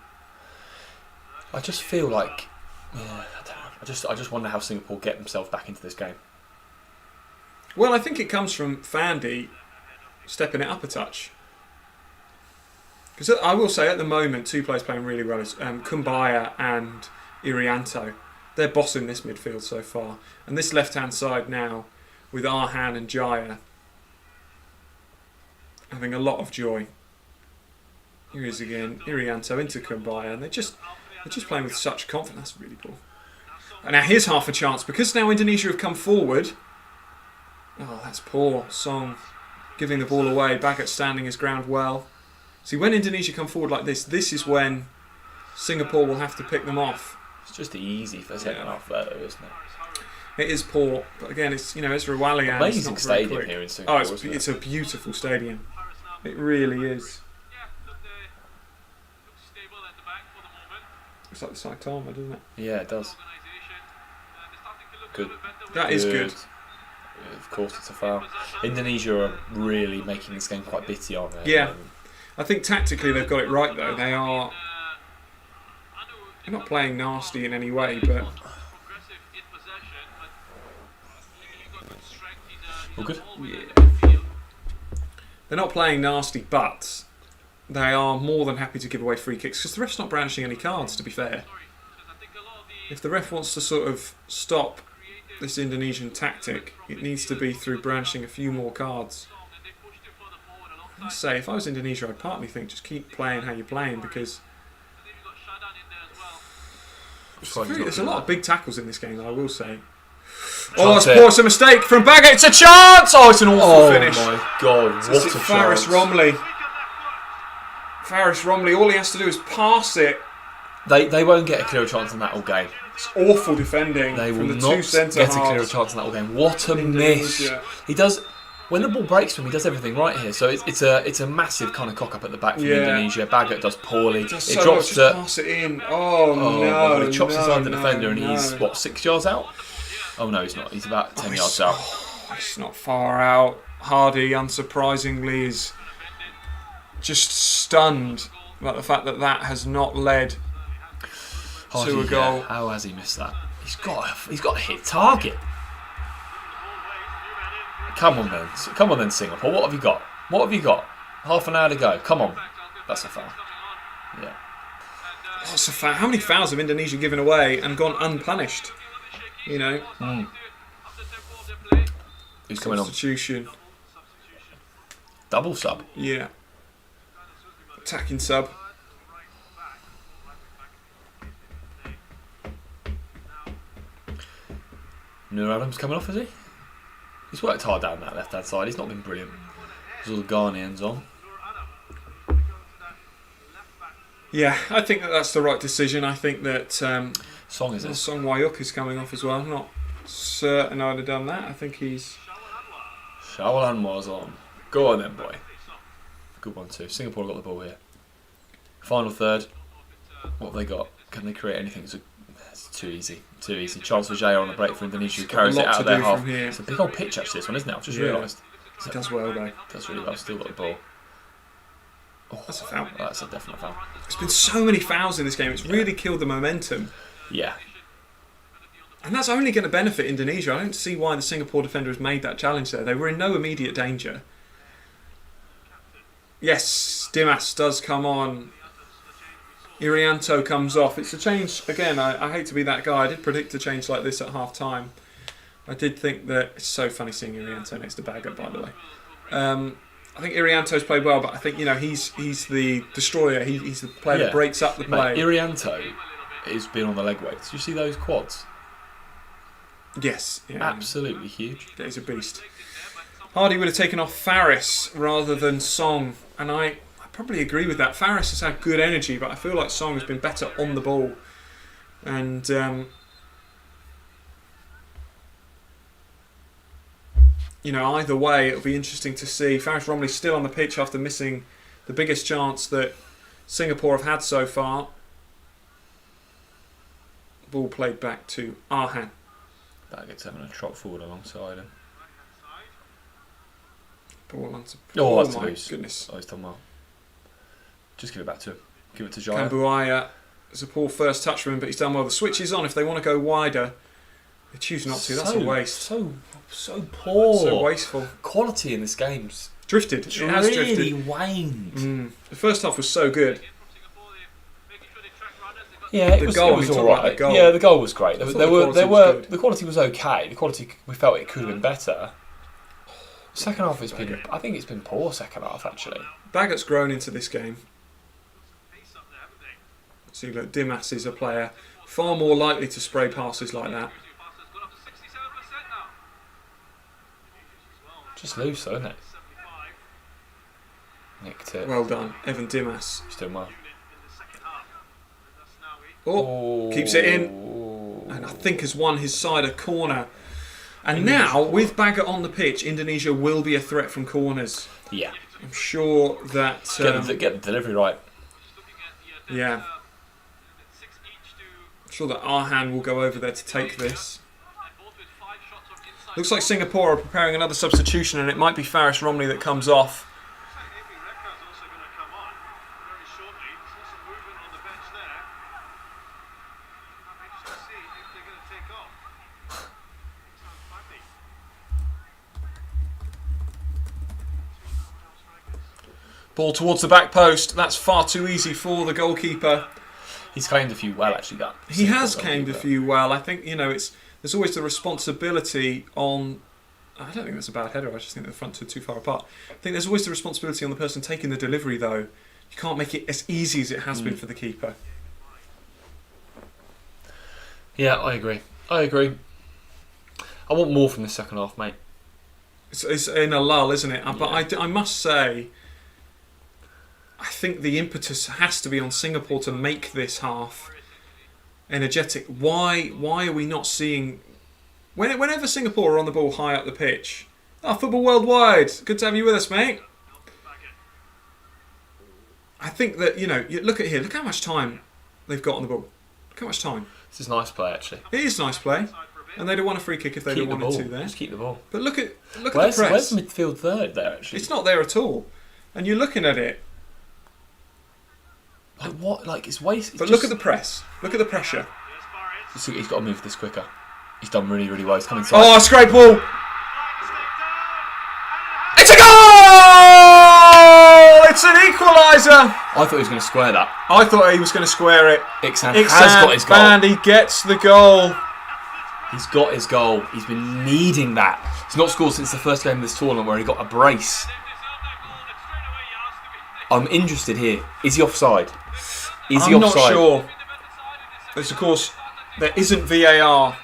I just feel like, I don't know. I just wonder how Singapore get themselves back into this game. Well, I think it comes from Fandi stepping it up a touch. Because I will say, at the moment, two players playing really well is Kumbaya and Irianto. They're bossing this midfield so far. And this left-hand side now, with Arhan and Jaya, having a lot of joy. Here he is again, Irianto into Kumbaya, and they're just playing with such confidence. That's really cool. And now here's half a chance, because now Indonesia have come forward. Oh, that's poor. Song giving the ball away. Baggett standing his ground well. See, when Indonesia come forward like this is when Singapore will have to pick them off. It's just easy for second half there, though, isn't it? It is poor, but again, it's Ezra Walian. Amazing stadium here in Singapore. It's a beautiful stadium. It really is. It's like the Saitama, doesn't it? Yeah, it does. Good. That is good. Of course, it's a foul. Indonesia are really making this game quite bitty, aren't they? Yeah. I think tactically they've got it right, though. They're not playing nasty in any way, but... All good? Yeah. They're not playing nasty, but they are more than happy to give away free kicks, because the ref's not brandishing any cards, to be fair. If the ref wants to sort of stop this Indonesian tactic, it needs to be through brandishing a few more cards. I'd say, if I was Indonesia, I'd partly think just keep playing how you're playing, because there's a lot of big tackles in this game, I will say. Oh, it's poor. It's a mistake from Baggett. It's a chance! Oh, it's an awful finish. Oh my God, what a Faris chance. Faris Romney, all he has to do is pass it. They won't get a clearer chance than that all game. It's awful defending They from will the not two centre get a halves. clearer chance than that all game. What a miss! He does. When the ball breaks from him, he does everything right here. So it's a massive kind of cock up at the back from Indonesia. Baggett does poorly. It drops to pass it in. Oh no! He chops inside the defender, and he's what, 6 yards out? Oh no, he's not. He's about 10 yards out. It's not far out. Hardy, unsurprisingly, is just stunned about the fact that has not led to a goal. How has he missed that? He's got to hit target. Come on then, Singapore. What have you got? Half an hour to go. Come on. That's a foul. Yeah. That's a foul. How many fouls have Indonesia given away and gone unpunished? Who's coming on? Substitution. Double sub. Yeah. Attacking sub. Nur Adams coming off, is he? He's worked hard down that left-hand side. He's not been brilliant. There's all the Ghanaians on. Yeah, I think that's the right decision. I think that Song is it? Song Wayuk is coming off as well. I'm not certain I'd have done that. I think he's... Shawalan was on. Go on then, boy. Good one too. Singapore got the ball here. Final third. What have they got? Can they create anything? It's too easy. Too easy. Chance for Jaya on the break for Indonesia. Who carries it out of their half. It's a big old pitch actually, this one, isn't it? I've just realised. He does well though. Does really well. Still got the ball. Oh, that's a foul. That's a definite foul. There's been so many fouls in this game. It's really killed the momentum. Yeah. And that's only going to benefit Indonesia. I don't see why the Singapore defender has made that challenge there. They were in no immediate danger. Yes, Dimas does come on. Irianto comes off. It's a change. Again, I hate to be that guy. I did predict a change like this at half time. I did think that... It's so funny seeing Irianto next to Baggett, by the way. I think Irianto's played well, but I think, he's the destroyer. He's the player that breaks up the play. Mate, Irianto has been on the leg weights. Do you see those quads? Yes. Yeah, absolutely huge. He's a beast. Hardy would have taken off Faris rather than Song, and I probably agree with that. Faris has had good energy, but I feel like Song has been better on the ball. And either way, it'll be interesting to see. Faris Romney's still on the pitch after missing the biggest chance that Singapore have had so far. Ball played back to Arhan. Baggett's having a trot forward alongside him. Ball onto... Oh, that's my loose. Goodness. Oh, he's done well. Just give it back to him. Give it to Jaya. Kambuaya. It's a poor first touch from him, but he's done well. The switch is on. If they want to go wider, they choose not to. That's a waste. So poor. So wasteful. Quality in this game's drifted. It has drifted. Really waned. The first half was so good. Yeah, it was alright. Yeah, the goal was great. The quality was okay. The quality, we felt it could have been better. Second half I think it's been poor second half actually. Baggett's grown into this game. See, look, Dimas is a player far more likely to spray passes like that. Just loose though, isn't it? Nicked it. Well done, Evan Dimas. He's doing well. Oh, keeps it in. And I think has won his side a corner. And now, with Baggett on the pitch, Indonesia will be a threat from corners. Yeah. I'm sure that... get the delivery right. Yeah. I'm sure that Arhan will go over there to take this. Looks like Singapore are preparing another substitution, and it might be Faris Romney that comes off. Ball towards the back post. That's far too easy for the goalkeeper. He's claimed a few well, actually. He has claimed a few well. I think, there's always the responsibility on... I don't think that's a bad header. I just think the front two are too far apart. I think there's always the responsibility on the person taking the delivery, though. You can't make it as easy as it has been for the keeper. Yeah, I agree. I want more from the second half, mate. It's in a lull, isn't it? But I must say... I think the impetus has to be on Singapore to make this half energetic. Why are we not seeing... Whenever Singapore are on the ball high up the pitch... Football Worldwide, good to have you with us, mate. I think that, you look at here, look how much time they've got on the ball. Look how much time. This is nice play, actually. It is nice play. And they'd have won a free kick if they'd have wanted to there. Just keep the ball. But look at the Where's press. the midfield third there, actually? It's not there at all. And you're looking at it. Like what? Like it's waste. But look at the press. Look at the pressure. He's got to move this quicker. He's done really, really well. He's coming inside. Oh, scrape ball! It's a goal! It's an equaliser. I thought he was going to square that. I thought he was going to square it. Iksan has got his goal. And he gets the goal. He's got his goal. He's been needing that. He's not scored since the first game of this tournament where he got a brace. I'm interested here. Is he offside? I'm not sure. Because, of course, there isn't VAR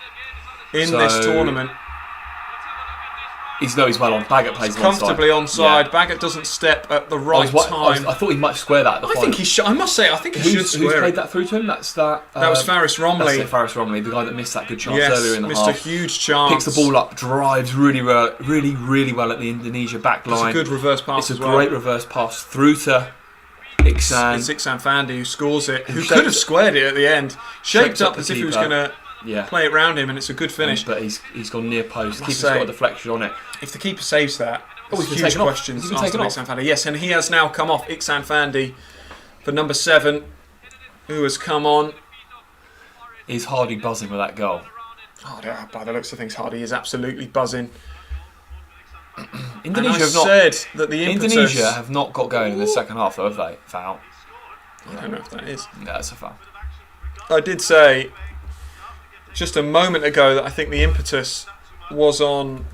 in this tournament. He's well on. Baggett plays comfortably onside. Yeah. Baggett doesn't step at the right time. I thought he might square that at the final. I think he should. I must say, I think he should square it. Who's played that through to him? That was Faris Romley. That's Faris Romley, the guy that missed that good chance earlier in the half. Missed a huge chance. Picks the ball up, drives really well at the Indonesia back line. It's a good reverse pass. It's a great reverse pass through to Iksan. It's Iksan Fandi who scores it. Who could have squared it at the end. Shaped up as if he was going to play it round him, and it's a good finish. But he's gone near post. The keeper's got a deflection on it. If the keeper saves that, huge questions asked of Iksan Fandi. Yes, and he has now come off. Iksan Fandi for number 7, who has come on. Is Hardy buzzing with that goal? Oh, by the looks of things, Hardy is absolutely buzzing. Indonesia have not got going in the second half, though, have they? Foul. I don't know if that is. No, that's a foul. I did say just a moment ago that I think the impetus was on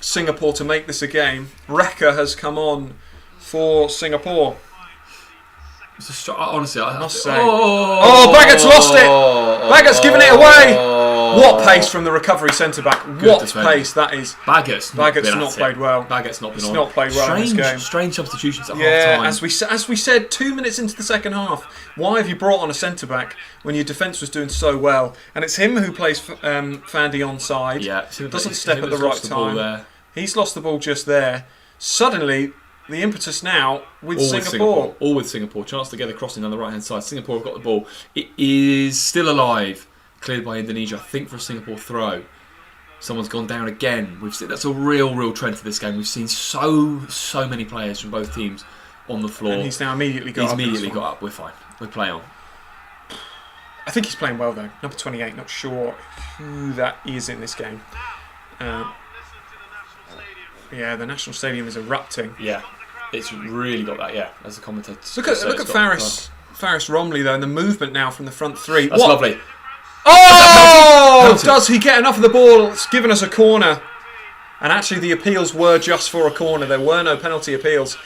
Singapore to make this a game. Reka has come on for Singapore. Honestly, I must say. Baggett's lost it. Baggett's given it away. What pace from the recovery centre back. What pace that is. Baggett's not played well. Baggett's not been on. Not played well in this game. Strange substitutions at half time. As we said 2 minutes into the second half, why have you brought on a centre back when your defence was doing so well? And it's him who plays Fandi onside. Yeah, doesn't step at the right time. He's lost the ball just there. Suddenly, the impetus now with Singapore. All with Singapore. Chance to get a crossing on the right hand side. Singapore have got the ball. It is still alive. Cleared by Indonesia, I think, for a Singapore throw. Someone's gone down again. We've seen that's a real trend for this game. We've seen so many players from both teams on the floor. And he's now immediately got up. We're fine. We play on. I think he's playing well though. Number 28. Not sure who that is in this game. Yeah, the National Stadium is erupting. Yeah, it's really got that. Yeah, as a commentator. Look at Faris Romley though, and the movement now from the front three. That's lovely. Oh! Does he get enough of the ball? It's given us a corner. And actually the appeals were just for a corner. There were no penalty appeals.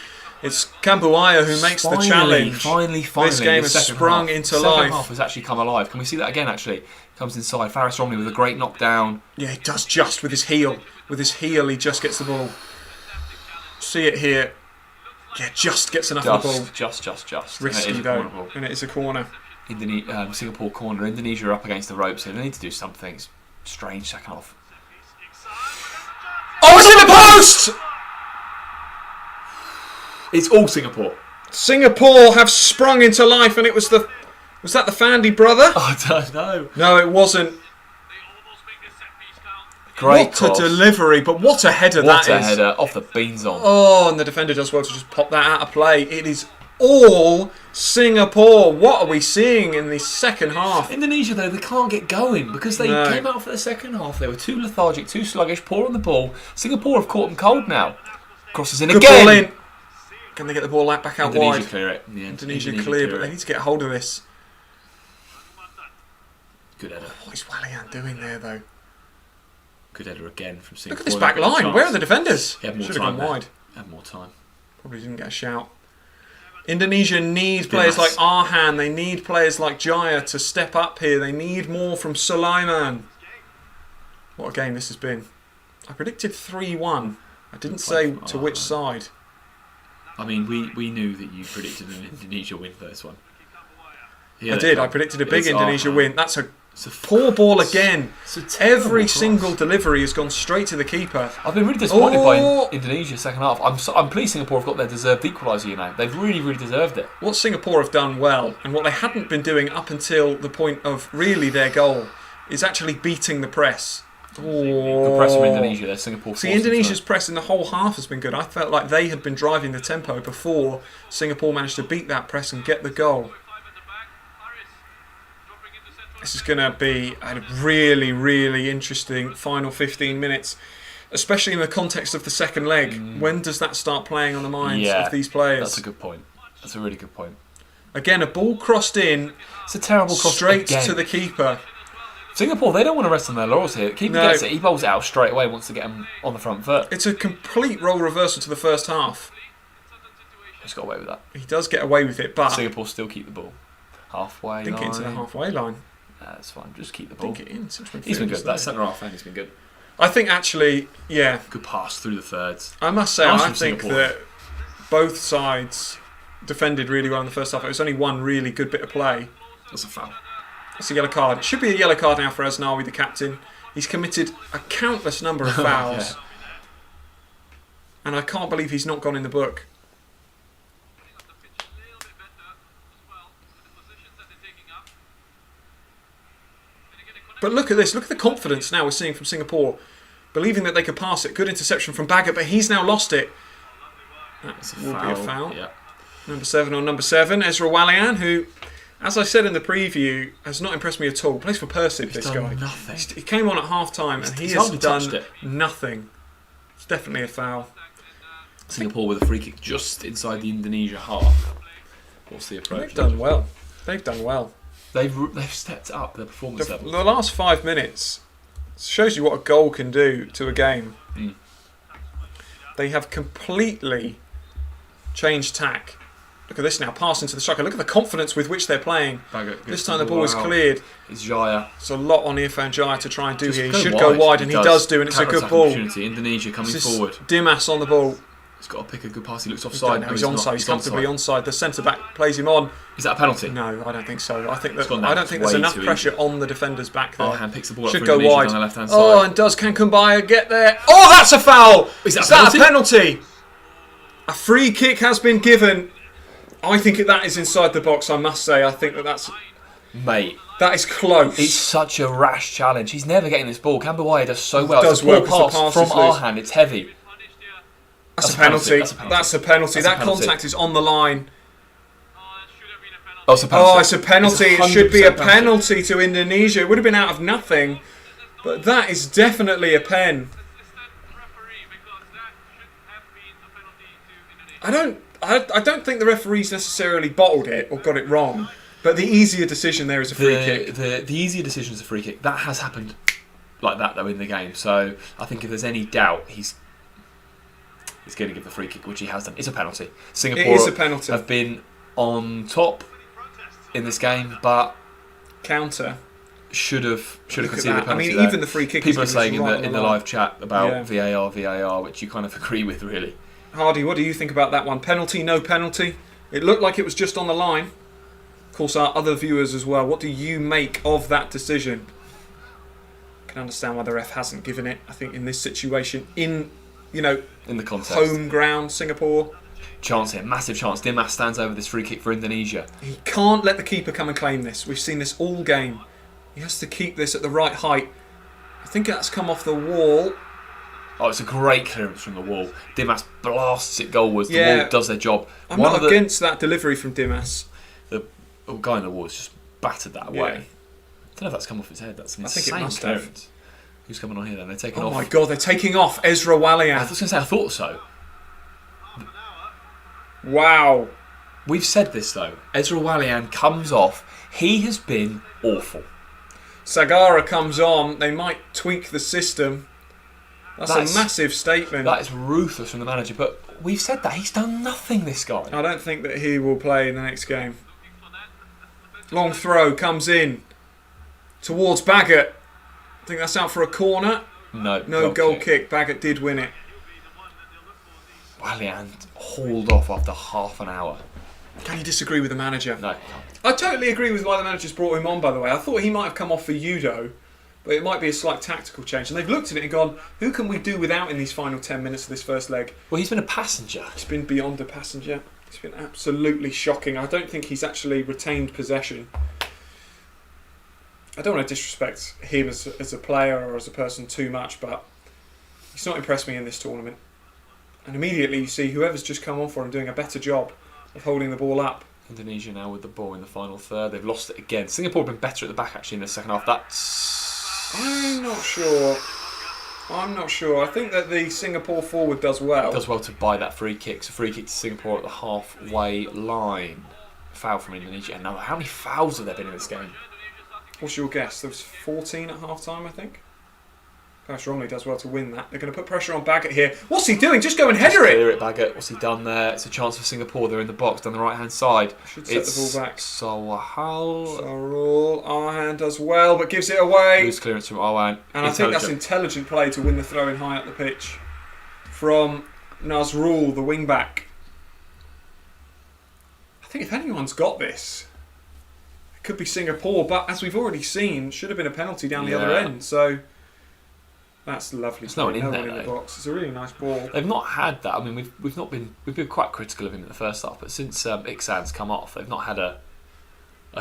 It's Kambuaya who makes the challenge. Finally. This game has sprung into life. Second half has actually come alive. Can we see that again, actually? Comes inside. Faris Romley with a great knockdown. Yeah, he does just with his heel. With his heel, he just gets the ball. See it here. Yeah, just gets enough of the ball. Just. Risky though. And it is a corner. Singapore corner. Indonesia are up against the ropes, so they need to do something strange second half. Oh, it's in the post! It's all Singapore. Singapore have sprung into life, and it was that the Fandi brother? I don't know. No, it wasn't. Great what cross. A delivery, but what a header that is. What a header, off the beans on. Oh, and the defender does well to just pop that out of play. It is all Singapore. What are we seeing in the second half? Indonesia, though, they can't get going because they came out for the second half. They were too lethargic, too sluggish, poor on the ball. Singapore have caught them cold now. Crosses in Good again. Ball in. Can they get the ball back out Indonesia wide? Clear it. Indonesia clear, but they need to get hold of this. Good header. What is Wallian doing there, though? Good header again from Singapore. Look at this back line. Where are the defenders? Should have gone wide. Had more time. Probably didn't get a shout. Indonesia need players like Arhan. They need players like Jaya to step up here. They need more from Sulaiman. What a game this has been. I predicted 3-1. I didn't say to which side. I mean, we knew that you predicted an Indonesia win for this one. I did. I predicted a big Indonesia win. That's a poor ball again. Every single delivery has gone straight to the keeper. I've been really disappointed by Indonesia second half. I'm pleased Singapore have got their deserved equaliser. They've really deserved it. What Singapore have done well, and what they hadn't been doing up until the point of really their goal, is actually beating the press. Good press from Indonesia. They're Singapore. See, Indonesia's press in the whole half has been good. I felt like they had been driving the tempo before Singapore managed to beat that press and get the goal. This is going to be a really interesting final 15 minutes, especially in the context of the second leg. When does that start playing on the minds of these players? That's a good point. That's a really good point. Again, a ball crossed in. It's a terrible cross straight to the keeper. Singapore, they don't want to rest on their laurels here. Keeper No. gets it, he bowls it out straight away, wants to get him on the front foot. It's a complete role reversal to the first half. He's got away with that. He does get away with it, but Singapore still keep the ball. Halfway dink it into the halfway line. That's fine, just keep the ball. Dink it in. He's been good. That centre half end has been good. I think actually, yeah. Good pass through the thirds. I must say, Nice I from think Singapore. that both sides defended really well in the first half. It was only one really good bit of play. That's a foul. It's a yellow card. It should be a yellow card now for Asnawi, the captain. He's committed a countless number of fouls. Yeah. And I can't believe he's not gone in the book. But look at this. Look at the confidence now we're seeing from Singapore. Believing that they could pass it. Good interception from Baggett, but he's now lost it. That will be a foul. Yeah. Number 7 on number 7. Ezra Wallian, who, as I said in the preview, has not impressed me at all. Plays for Persiv, this guy. Nothing. He came on at half-time and he He's has hardly touched done it. nothing. It's definitely a foul. Singapore with a free kick just inside the Indonesia half. What's the approach? They've done well. They've done well. They've stepped up their performance The level. last 5 minutes shows you what a goal can do to a game. Mm. They have completely changed tack. Look at this now, passing to the striker. Look at the confidence with which they're playing. This time the ball is cleared. It's Jaya. It's a lot on Irfan Jaya to try and do Just here. He go should wide. go wide, and he does do, and it's a good Counter-attack ball. opportunity. Indonesia coming This is forward. Dimas on the ball. He's got to pick a good pass. He looks He's offside. done now. No, He's not. onside. He's comfortably onside. The centre back plays him on. Is that a penalty? No, I don't think so. I think It's that gone down. I don't It's think there's way enough too pressure easy. on the defenders back there. Arhan picks the ball up Should for go Indonesia wide. down the left-hand Oh, side. and does Kankumbaya get there? Oh, that's a foul! Is that a penalty? A free kick has been given. I think that is inside the box, I must say. I think Mate, that is close. it's such a rash challenge. He's never getting this ball. Kankumbaya does so well. Does It's a poor well 'cause the pass pass from is loose. Arhan. It's heavy. That's a penalty. That's a penalty. That's a penalty. That's a That penalty. contact is on the line. Oh, it's a penalty. Oh, it's a penalty. It's It should be a 100% penalty. penalty to Indonesia. It would have been out of nothing. But that is definitely a pen. I don't think the referees necessarily bottled it or got it wrong. But the easier decision there is a free kick. The easier decision is a free kick. That has happened like that though in the game. So I think if there's any doubt, he's going to give the free kick, which he has done. It's a penalty. Singapore It is a penalty. have been on top in this game, but Counter. should have Look at conceded a that. I penalty. mean, there. even the free kick. People are is given saying right in the on line. live chat about Yeah. VAR, which you kind of agree with, really. Hardy, what do you think about that one? Penalty, no penalty? It looked like it was just on the line. Of course, our other viewers as well. What do you make of that decision? I can understand why the ref hasn't given it. I think in this situation, in In the context. home ground, Singapore, Chance here, massive chance. Dimas stands over this free kick for Indonesia. he can't let the keeper come and claim this. We've seen this all game. He has to keep this at the right height. I think that's come off the wall. Oh, it's a great clearance from the wall. Dimas blasts it goalwards. The Yeah. wall does their job. I'm not against that delivery from Dimas. The guy in the wall has just battered that away. Yeah. I don't know if that's come off his head. That's an I think it insane must have. clearance. Who's coming on here then? They're taking Oh off. my God, they're taking off Ezra Wallian. I was going to say, I thought so. Wow. We've said this though. Ezra Wallian comes off. He has been awful. Sagara comes on. They might tweak the system. That's a massive statement. That is ruthless from the manager. But we've said that. He's done nothing, this guy. I don't think that he will play in the next game. Long throw comes in towards Baggett. I think that's out for a corner. No goal kick. Baggett did win it. Wallian hauled off after half an hour. Can you disagree with the manager? No. I totally agree with why the manager's brought him on, by the way. I thought he might have come off for Judo, but it might be a slight tactical change. And they've looked at it and gone, who can we do without in these final 10 minutes of this first leg? Well, he's been a passenger. It's been beyond a passenger. It's been absolutely shocking. I don't think he's actually retained possession. I don't want to disrespect him as a player or as a person too much, but he's not impressed me in this tournament. And immediately you see whoever's just come on for him doing a better job of holding the ball up. Indonesia now with the ball in the final third. They've lost it again. Singapore have been better at the back actually in the second half. I'm not sure. I think that the Singapore forward does well. Does well to buy that free kick. So free kick to Singapore at the halfway line. Foul from Indonesia. And now, how many fouls have there been in this game? What's your guess? There was 14 at half time, I think. Gosh, Romney does well to win that. They're going to put pressure on Baggett here. What's he doing? Just go and header it! Clear it, Baggett. What's he done there? It's a chance for Singapore. They're in the box down the right-hand side. Should set the ball back. Sawahal. Arhan does well, but gives it away. Loose clearance from Arhan. And I think that's intelligent play to win the throw-in high up the pitch from Nazrul, the wing-back. I think if anyone's got this, it could be Singapore, but as we've already seen, should have been a penalty down the other end, so... That's lovely. There's no one in there, in the box. It's a really nice ball. They've not had that. I mean, we've been quite critical of him in the first half, but since Iksan's come off, they've not had a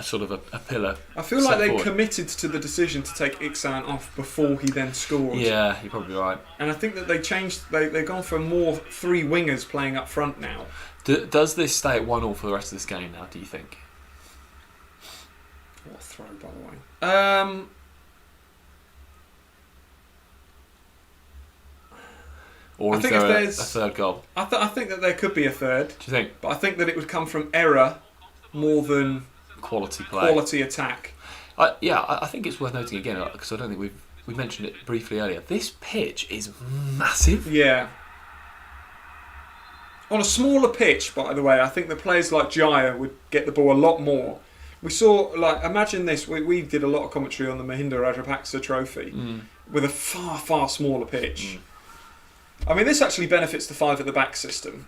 sort of a pillar. I feel like they committed to the decision to take Iksan off before he then scored. Yeah, you're probably right. And I think that they changed. They've gone for more 3 wingers playing up front now. Does this stay at 1-1 for the rest of this game now? Do you think? What a throw, by the way. Or is there a third goal? I think that there could be a third. Do you think? But I think that it would come from error more than quality play, quality attack. I think it's worth noting again because I don't think we mentioned it briefly earlier. This pitch is massive. Yeah. On a smaller pitch, by the way, I think that players like Jaya would get the ball a lot more. We saw, imagine this. We did a lot of commentary on the Mahinda Rajapaksa Trophy with a far, far smaller pitch. I mean, this actually benefits the 5 at the back system.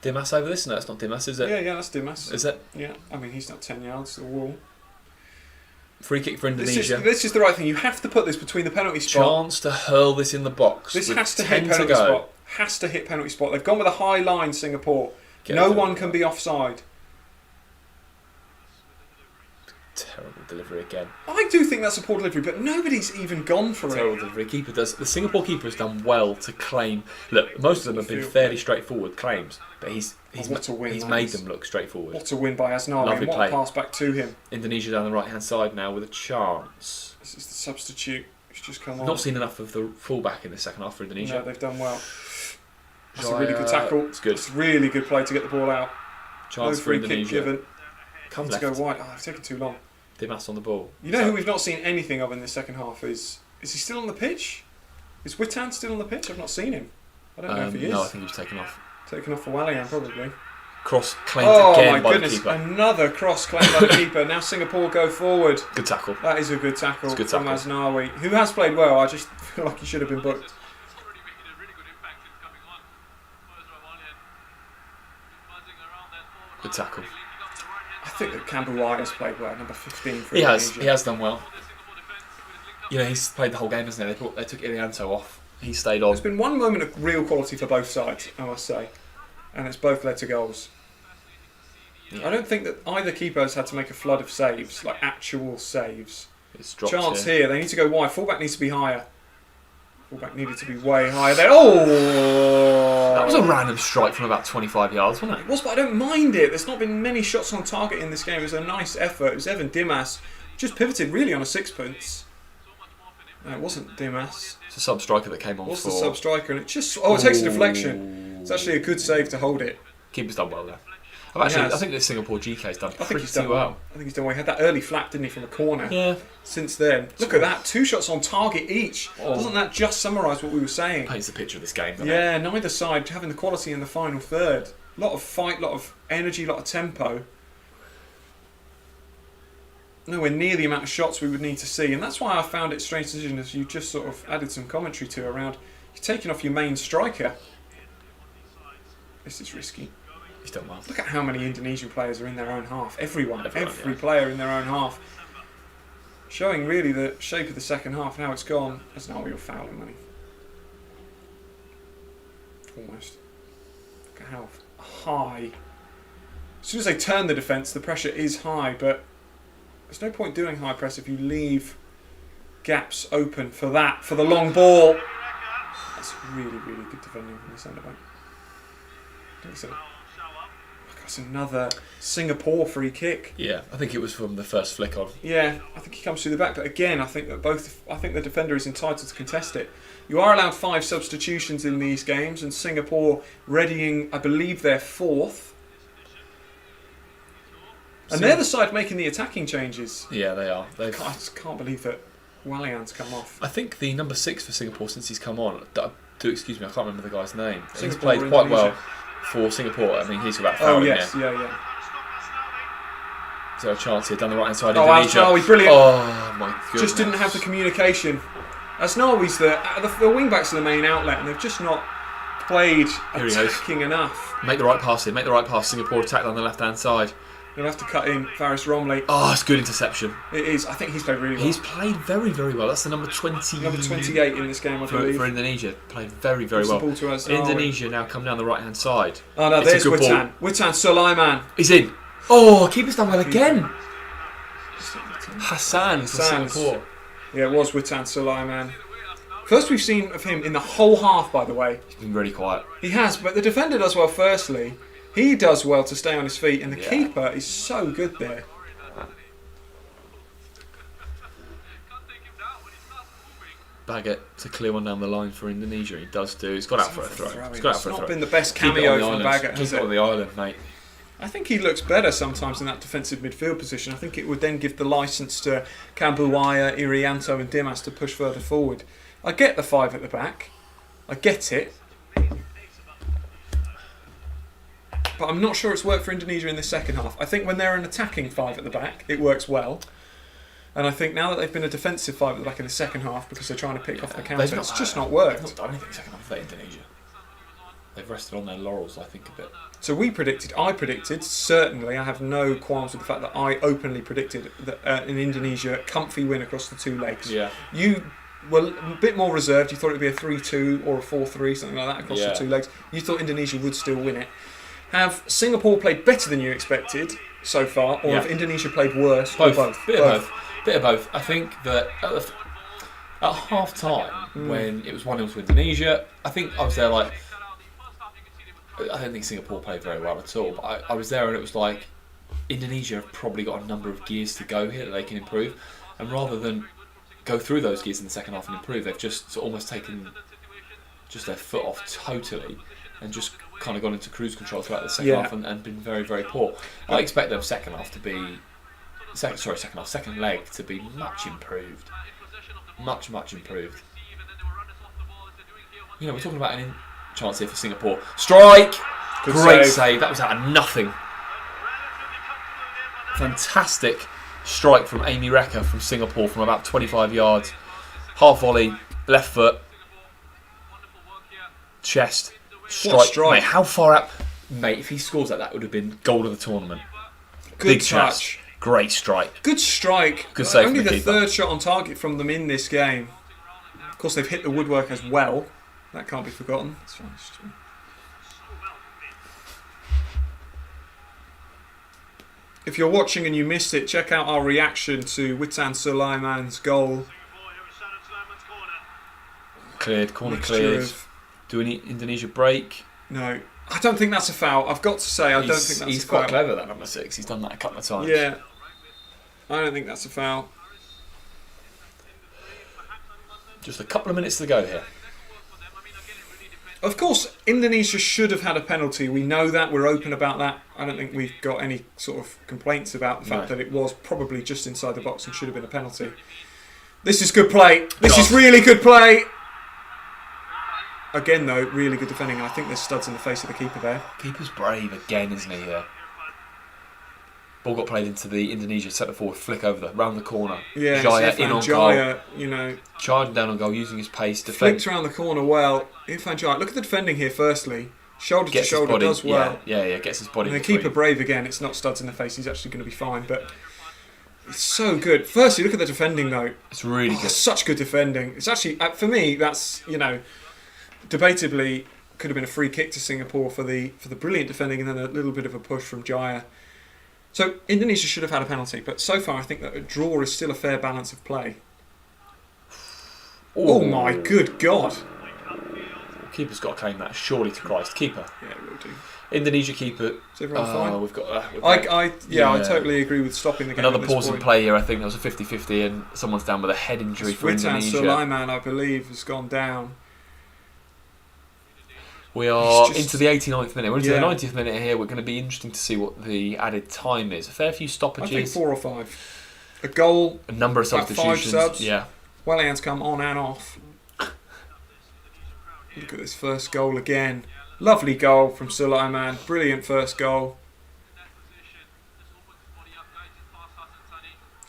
Dimas over this? No, it's not Dimas, is it? Yeah, that's Dimas. Is it? Yeah, I mean, he's not 10 yards to the wall. Free kick for Indonesia. This is the right thing. You have to put this between the penalty spot. Chance to hurl this in the box. This has to hit penalty spot. Has to hit penalty spot. They've gone with a high line, Singapore. No one can be offside. Terrible delivery again. I do think that's a poor delivery, but nobody's even gone for Terrible delivery. The Singapore keeper has done well to claim. Look, most of them have been fairly straightforward claims, but he's made them look straightforward. What a win by Asnari, and what a pass back to him. Indonesia down the right hand side now with a chance. This is the substitute who's just come on. Not seen enough of the fullback in the second half for Indonesia. No, they've done well. That's a really good tackle. It's good. It's really good play to get the ball out. Chance for Indonesia. Kick given. Come left. To go wide. Oh, it's taken too long. Dimas on the ball. You know who we've not seen anything of in this second half is he still on the pitch? Is Witan still on the pitch? I've not seen him. I don't know if he is. No, I think he was taken off. Taken off for Wallian, probably. Cross claimed again by the keeper. Another cross claimed by the keeper. Now Singapore go forward. Good tackle. That is a good tackle from Asnawi, who has played well. I just feel like he should have been booked. Good tackle. I think that Camberwine has played well, number 15 for Indonesia. He has done well. You know, he's played the whole game, hasn't he? They took Irianto off. He stayed on. There's been one moment of real quality for both sides, I must say. And it's both led to goals. Yeah. I don't think that either keeper has had to make a flood of saves, like actual saves. It's dropped Chance here. They need to go wide. Fullback needs to be higher. Fullback needed to be way higher there. Oh! That was a random strike from about 25 yards, wasn't it? It was, but I don't mind it. There's not been many shots on target in this game. It was a nice effort. It was Evan Dimas. Just pivoted really on a sixpence. No, it wasn't Dimas. It's a sub-striker that came on What's the sub-striker? And it just... Oh, it takes a deflection. It's actually a good save to hold it. Keeper's done well there. I think the Singapore GK's done pretty well. I think he's done well. He had that early flap, didn't he, from the corner? Yeah. Since then. Look at that. 2 shots on target each. Doesn't that just summarise what we were saying? Paints the picture of this game, doesn't it? Yeah, neither side having the quality in the final third. A lot of fight, a lot of energy, a lot of tempo. Nowhere near the amount of shots we would need to see. And that's why I found it a strange decision, as you just sort of added some commentary to around. You're taking off your main striker. This is risky. He's done well. Look at how many Indonesian players are in their own half. Every player in their own half. Showing really the shape of the second half and how it's gone. That's not real fouling money. Almost. Look at how high. As soon as they turn the defence, the pressure is high, but there's no point doing high press if you leave gaps open for the long ball. That's really, really good defending from the centre back. I think so. That's another Singapore free kick. Yeah, I think it was from the first flick on. Yeah, I think he comes through the back, but again, I think the defender is entitled to contest it. You are allowed 5 substitutions in these games, and Singapore readying, I believe, their 4th. And they're the side making the attacking changes. Yeah, they are. I just can't believe that Walian's come off. I think the number 6 for Singapore since he's come on. Excuse me, I can't remember the guy's name. He's Singapore, played quite well Indonesia. for Singapore. I mean, he's about fouling yes, here. yeah. Is there a chance here down the right hand side? Oh, Indonesia. Asnawi, brilliant. Oh my goodness. Just didn't have the communication. Asnawi's the wing backs are the main outlet, and they've just not played attacking enough. Make the right pass here. Make the right pass. Singapore attack down the left hand side. They'll have to cut in Faris Romley. Oh, it's good interception. It is. I think he's played really well. He's played very, very well. That's the number 20. Number 28 in this game, I believe. For Indonesia. Played very, very well. Indonesia now come down the right hand side. Oh no, there's Witan. Witan Sulaiman. He's in. Oh, keeper's done well again. Hassan for Singapore. Yeah, it was Witan Sulaiman. First we've seen of him in the whole half, by the way. He's been really quiet. He has, but the defender does well firstly. He does well to stay on his feet, and the keeper is so good there. Baggett to clear one down the line for Indonesia. He does do. He's got out for a throw. It's not been the best cameo from Baggett, has Keep it on it? the island, mate. I think he looks better sometimes in that defensive midfield position. I think it would then give the licence to Kambuaya, Irianto and Dimas to push further forward. I get the 5 at the back. I get it. But I'm not sure it's worked for Indonesia in the second half. I think when they're an attacking 5 at the back, it works well. And I think now that they've been a defensive 5 at the back in the second half because they're trying to pick off the counter, it's just not worked. They've not done anything second half for Indonesia. They've rested on their laurels, I think, a bit. So I predicted, certainly, I have no qualms with the fact that I openly predicted that in Indonesia, comfy win across the 2 legs. Yeah. You were a bit more reserved. You thought it would be a 3-2 or a 4-3, something like that across the 2 legs. You thought Indonesia would still win it. Have Singapore played better than you expected so far, or have Indonesia played worse? Both. Or both? Bit of both. I think that at half time, when it was 1-0 to Indonesia, I think I was there like, I don't think Singapore played very well at all, but I was there and it was like, Indonesia have probably got a number of gears to go here that they can improve, and rather than go through those gears in the second half and improve, they've just sort of almost taken just their foot off totally and just kind of gone into cruise control throughout the second half and been very, very poor. I expect them second leg to be much improved. Much improved. You know, we're talking about an chance here for Singapore. Strike! Great save. That was out of nothing. Fantastic strike from Amy Recker from Singapore from about 25 yards. Half volley, left foot, chest. Strike. Mate, how far out? Mate, if he scores that would have been goal of the tournament. Good Big touch. Chest. Great strike. Good strike. Good save. Only from the keeper. third shot on target from them in this game. Of course, they've hit the woodwork as well. That can't be forgotten. That's fine. If you're watching and you missed it, check out our reaction to Witan Sulaiman's goal. Cleared. Corner cleared. Do we need Indonesia break? No. I don't think that's a foul. I've got to say, I don't think that's a foul. He's quite clever, that number 6. He's done that a couple of times. Yeah. I don't think that's a foul. Just a couple of minutes to go here. Of course, Indonesia should have had a penalty. We know that. We're open about that. I don't think we've got any sort of complaints about the fact that it was probably just inside the box and should have been a penalty. This is good play. This is really good play. Again, though, really good defending. I think there's studs in the face of the keeper there. Keeper's brave again, isn't he? Here. Ball got played into the Indonesia centre forward, flick over round the corner. Yeah, Jaya in on goal. You know, charging down on goal, using his pace. Flicked around the corner well. Irfan Jaya, look at the defending here. Firstly, shoulder to shoulder does well. Yeah, gets his body. And the keeper brave again. It's not studs in the face. He's actually going to be fine, but. It's so good. Firstly, look at the defending though. It's really good. Such good defending. It's actually, for me, that's, you know, debatably could have been a free kick to Singapore for the brilliant defending and then a little bit of a push from Jaya. So Indonesia should have had a penalty, but so far I think that a draw is still a fair balance of play. Ooh. Oh my good God. Keeper's got to claim that, surely to Christ. Keeper. Yeah, it will do. Indonesia keeper. Is everyone fine? We've got. I totally agree with stopping the game. Another pause and play here. I think there was a 50-50 and someone's down with a head injury for Indonesia. Sulaiman, I believe, has gone down. We are into the 89th minute. We're into Yeah. the 90th minute here. We're going to be interesting to see what the added time is. A fair few I stoppages. think 4 or 5. A goal. A number of About 5 substitutions. subs. Yeah. Wellingham's come on and off. Look at this first goal again. Lovely goal from Sulaiman. Brilliant first goal.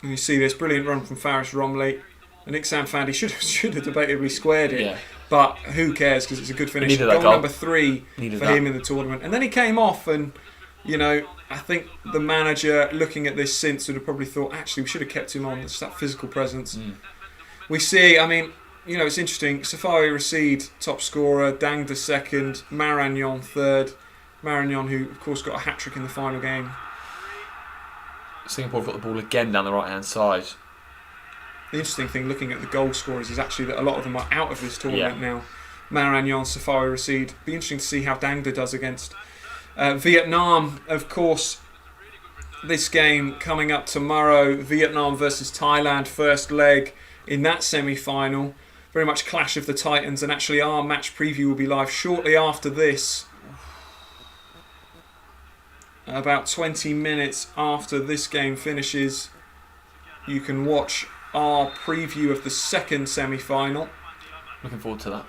And you see this brilliant run from Faris Romley. And Nick Samfandi should have debatably squared it. Yeah. But who cares, because it's a good finish. Needed that Goal goal. number 3 Needed for that. him in the tournament. And then he came off and, I think the manager looking at this since would have probably thought, actually, we should have kept him on. It's that physical presence. We see, it's interesting. Safari Rashid, top scorer. Dangda second. Maragnon third. Maragnon, who, of course, got a hat-trick in the final game. Singapore have got the ball again down the right-hand side. The interesting thing, looking at the goal scorers, is actually that a lot of them are out of this tournament now. Maragnon, Safari Rashid. Be interesting to see how Dangda does against Vietnam. Of course, this game coming up tomorrow. Vietnam versus Thailand, first leg in that semi-final. Very much clash of the titans, and actually our match preview will be live shortly after this. About 20 minutes after this game finishes, you can watch our preview of the second semi-final. Looking forward to that.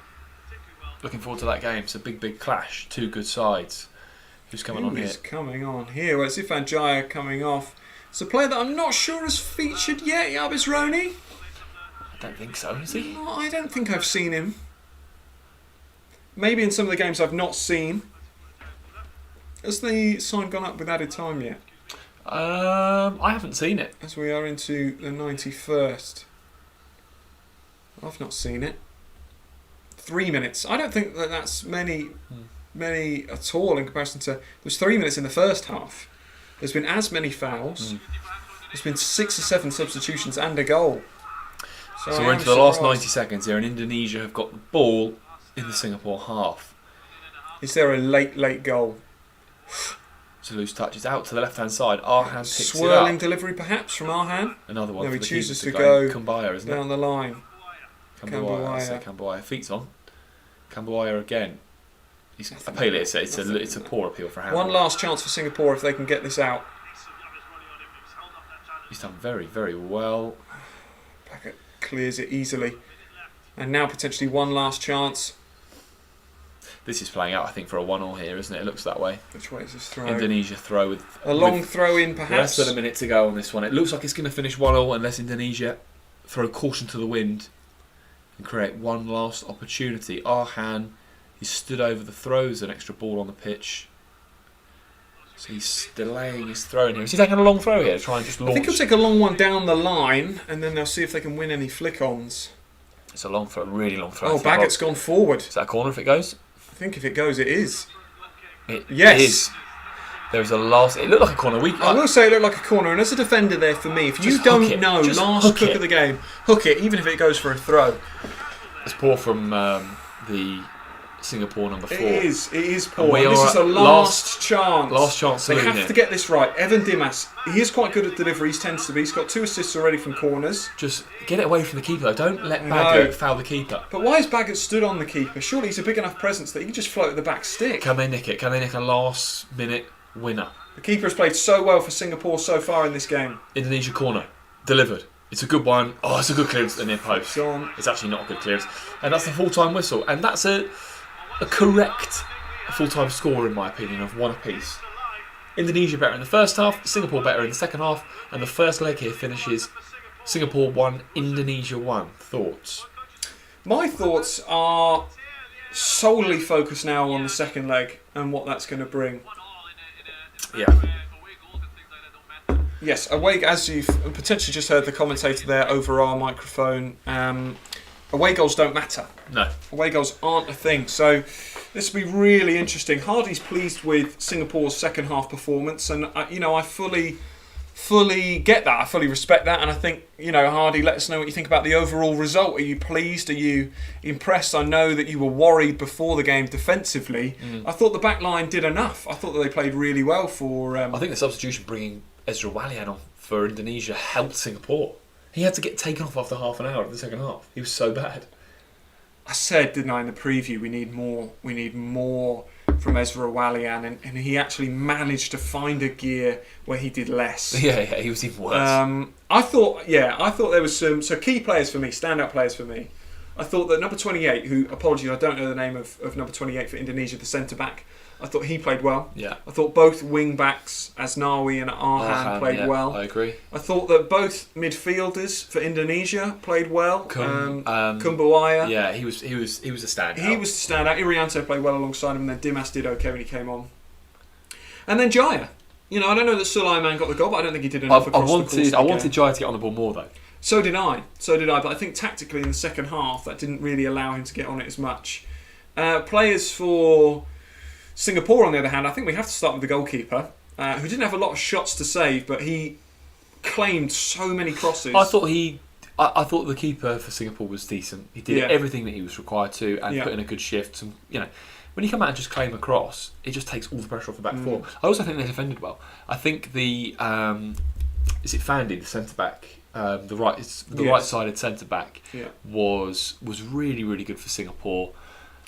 Looking forward to that game. It's a big clash. Two good sides. Who's coming on here? Who's coming on here? Well, it's Ifan Jaya coming off. It's a player that I'm not sure has featured yet, Yabis Roni. I don't think so, is he? No, I don't think I've seen him. Maybe in some of the games I've not seen. Has the sign gone up with added time yet? I haven't seen it. As we are into the 91st. I've not seen it. 3 minutes. I don't think that's many at all in comparison to... There's 3 minutes in the first half. There's been as many fouls. There's been 6 or 7 substitutions and a goal. So we're into the last 90 seconds here, and Indonesia have got the ball in the Singapore half. Is there a late goal? It's a loose touch. It's out to the left-hand side. Arhan picks Swirling it up. delivery perhaps from Arhan. Another one. No, for he the chooses keeper to go Kumbaya, isn't down it? the line. Kumbaya. I say Kumbaya. Feet's on. Kumbaya again. He's appeal it. It's a poor appeal for handball. One last chance for Singapore if they can get this out. He's done very, very well. Packet clears it easily. And now potentially one last chance. This is playing out, I think, for a 1-1 here, isn't it? It looks that way. Which way is this throw? Indonesia throw with a long throw in, perhaps. Less than a minute to go on this one. It looks like it's going to finish 1-1 unless Indonesia throw caution to the wind and create one last opportunity. Arhan, he stood over the throws, an extra ball on the pitch. So he's delaying his throw in here. Is he taking a long throw here to try and just launch? I think he'll take a long one down the line, and then they'll see if they can win any flick-ons. It's a long throw, really long throw. Oh, Baggett's gone forward. Is that a corner if it goes? I think if it goes, it is. Yes. It is. There was a last... It looked like a corner. I will say it looked like a corner, and as a defender there for me, if you don't know, last hook of the game, hook it, even if it goes for a throw. It's poor from the Singapore number 4. It is poor. And this is a last chance. Last chance They saloon have to get this right. Evan Dimas, he is quite good at deliveries, tends to be. He's got 2 assists already from corners. Just get it away from the keeper, though. Don't let Baggett foul the keeper. But why has Baggett stood on the keeper? Surely he's a big enough presence that he can just float at the back stick. Can they nick it? Can they nick a last-minute winner? The keeper has played so well for Singapore so far in this game. Indonesia corner. Delivered. It's a good one. Oh, it's a good clearance at the near post. It's actually not a good clearance. And that's the full-time whistle. And that's a correct full-time score, in my opinion, of 1 apiece. Indonesia better in the first half, Singapore better in the second half, and the first leg here finishes Singapore 1, Indonesia 1. Thoughts? My thoughts are solely focused now on the second leg and what that's going to bring. Yeah. Yes, away, as you've potentially just heard the commentator there over our microphone, away goals don't matter. No. Away goals aren't a thing. So this will be really interesting. Hardy's pleased with Singapore's second half performance, and I fully get that. I fully respect that, and I think, Hardy, let us know what you think about the overall result. Are you pleased? Are you impressed? I know that you were worried before the game defensively. I thought the back line did enough. I thought that they played really well for... I think the substitution bringing Ezra Walian on for Indonesia helped Singapore. He had to get taken off after half an hour of the second half. He was so bad. I said, didn't I, in the preview, we need more from Ezra Walian, and he actually managed to find a gear where he did less. Yeah, he was even worse. I thought there was some key players for me, standout players for me. I thought that number 28, who, apologies, I don't know the name of number 28 for Indonesia, the centre back. I thought he played well. Yeah. I thought both wing backs, Asnawi and Arhan, played well. I agree. I thought that both midfielders for Indonesia played well. Kumbawaya. Yeah, he was a standout. He was the standout. Irianto played well alongside him, and then Dimas did okay when he came on. And then Jaya. You know, I don't know that Sulaiman got the goal, but I don't think he did enough across the course of the game. I wanted Jaya to get on the ball more, though. So did I. But I think tactically in the second half, that didn't really allow him to get on it as much. Players for Singapore, on the other hand, I think we have to start with the goalkeeper, who didn't have a lot of shots to save, but he claimed so many crosses. I thought the keeper for Singapore was decent. He did everything that he was required to, and put in a good shift. And, you know, when you come out and just claim a cross, it just takes all the pressure off the back four. I also think they defended well. I think the is it Fandy, the centre back, the right-sided centre back, was really, really good for Singapore.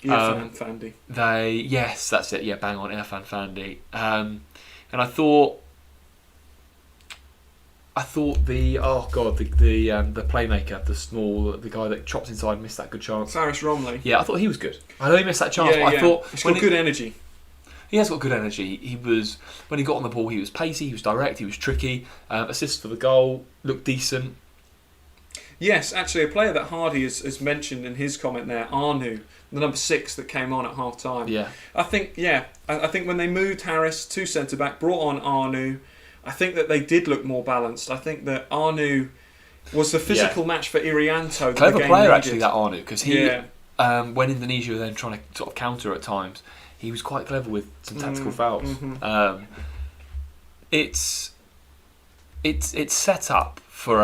Fandy. That's it. Yeah, bang on, Irfan Fandy. And I thought the playmaker, the guy that chopped inside and missed that good chance. Faris Romley. Yeah, I thought he was good. I know he missed that chance, but I thought he's got good energy. He has got good energy. He was, when he got on the ball, he was pacey, he was direct, he was tricky. Assist for the goal, looked decent. Yes, actually, a player that Hardy has mentioned in his comment there, Arnu, the number 6 that came on at half time. Yeah. I think when they moved Harris to centre back, brought on Arnu, I think that they did look more balanced. I think that Arnu was the physical match for Irianto. Clever player, actually, that Arnu, because he, when Indonesia were then trying to sort of counter at times, he was quite clever with some tactical fouls. Mm-hmm. It's set up for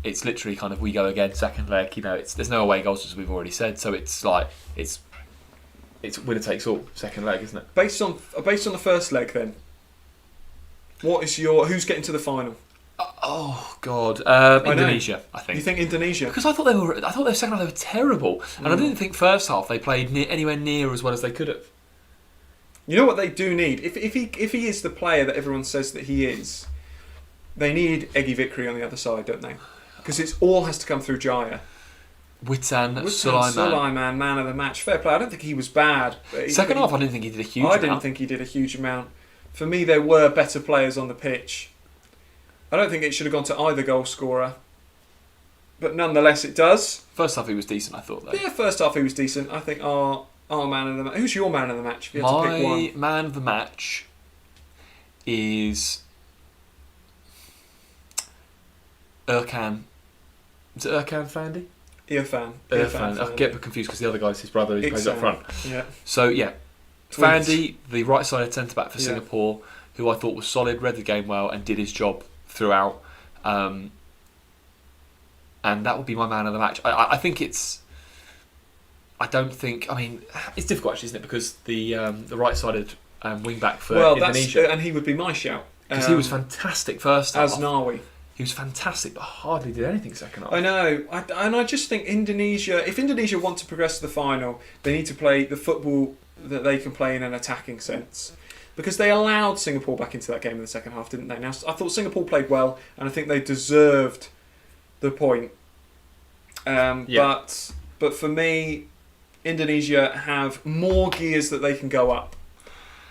it's literally kind of we go again, second leg. You know, there's no away goals, as we've already said. So it's winner takes all, second leg, isn't it? Based on the first leg, then, who's getting to the final? Oh God, Indonesia. I think. You think Indonesia? Because I thought their second half they were terrible, and I didn't think first half they played anywhere near as well as they could have. You know what they do need? If he is the player that everyone says that he is, they need Egy Vikri on the other side, don't they? Because it all has to come through Jaya. Witan Sulaiman, man of the match. Fair play. I don't think he was bad. Second half, I didn't think he did a huge amount. I didn't think he did a huge amount. For me, there were better players on the pitch. I don't think it should have gone to either goal scorer. But nonetheless, it does. First half, he was decent, I thought, though. Yeah, first half, he was decent. I think our man of the match... Who's your man of the match, if you had to pick one? My man of the match is Erkan. Is it Erkan Fandy? Irfan. I get confused because the other guy's his brother who plays up front. Yeah. So, yeah. Fandy, the right-sided centre-back for Singapore, who I thought was solid, read the game well and did his job throughout. And that would be my man of the match. I think it's... I mean, it's difficult actually, isn't it? Because the right-sided wing-back for Indonesia... and he would be my shout. Because he was fantastic first half. Asnawi. He was fantastic, but hardly did anything second half. I know. I just think if Indonesia want to progress to the final, they need to play the football that they can play in an attacking sense. Because they allowed Singapore back into that game in the second half, didn't they? Now, I thought Singapore played well, and I think they deserved the point. But for me, Indonesia have more gears that they can go up.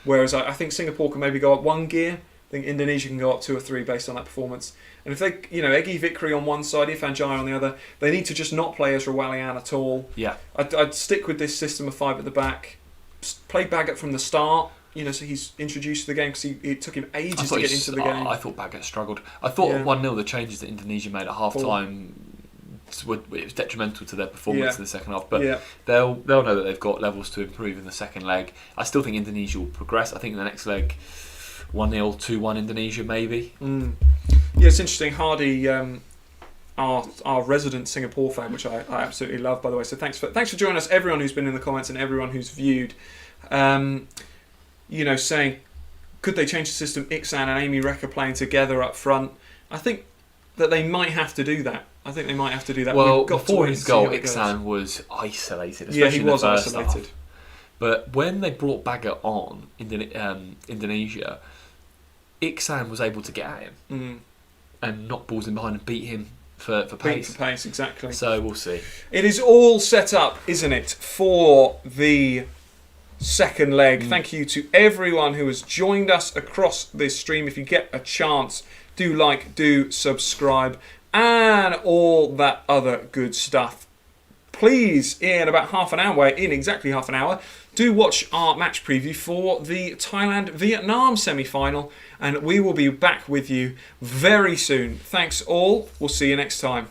Whereas I think Singapore can maybe go up one gear. I think Indonesia can go up 2 or 3 based on that performance. And if they, Egy Vikri on one side, Irfan Jaya on the other, they need to just not play Ezra Walian at all. Yeah. I'd stick with this system of 5 at the back. Play Baggett from the start. So he's introduced to the game because it took him ages to get into the game. I thought Baggett struggled. I thought 1-0 the changes that Indonesia made at half time, it was detrimental to their performance in the second half. But they'll know that they've got levels to improve in the second leg. I still think Indonesia will progress. I think in the next leg, 1-0, 2-1 Indonesia maybe. Yeah, it's interesting. Hardy, our resident Singapore fan, which I absolutely love, by the way. So thanks for joining us, everyone who's been in the comments and everyone who's viewed. Saying, could they change the system? Iksan and Amy Recker playing together up front. I think that they might have to do that. I think they might have to do that. Well, We've got to before wait his and see goal, how it goes. Iksan was isolated, Yeah, especially he in the was first isolated. half. But when they brought Bagger on Indonesia, Iksan was able to get at him and knock balls in behind and beat him for Beat pace. for pace, exactly. So we'll see. It is all set up, isn't it, for the second leg. Thank you to everyone who has joined us across this stream. If you get a chance, do like, do subscribe, and all that other good stuff. Please, in about half an hour, in exactly half an hour, do watch our match preview for the Thailand-Vietnam semi-final, and we will be back with you very soon. Thanks all. We'll see you next time.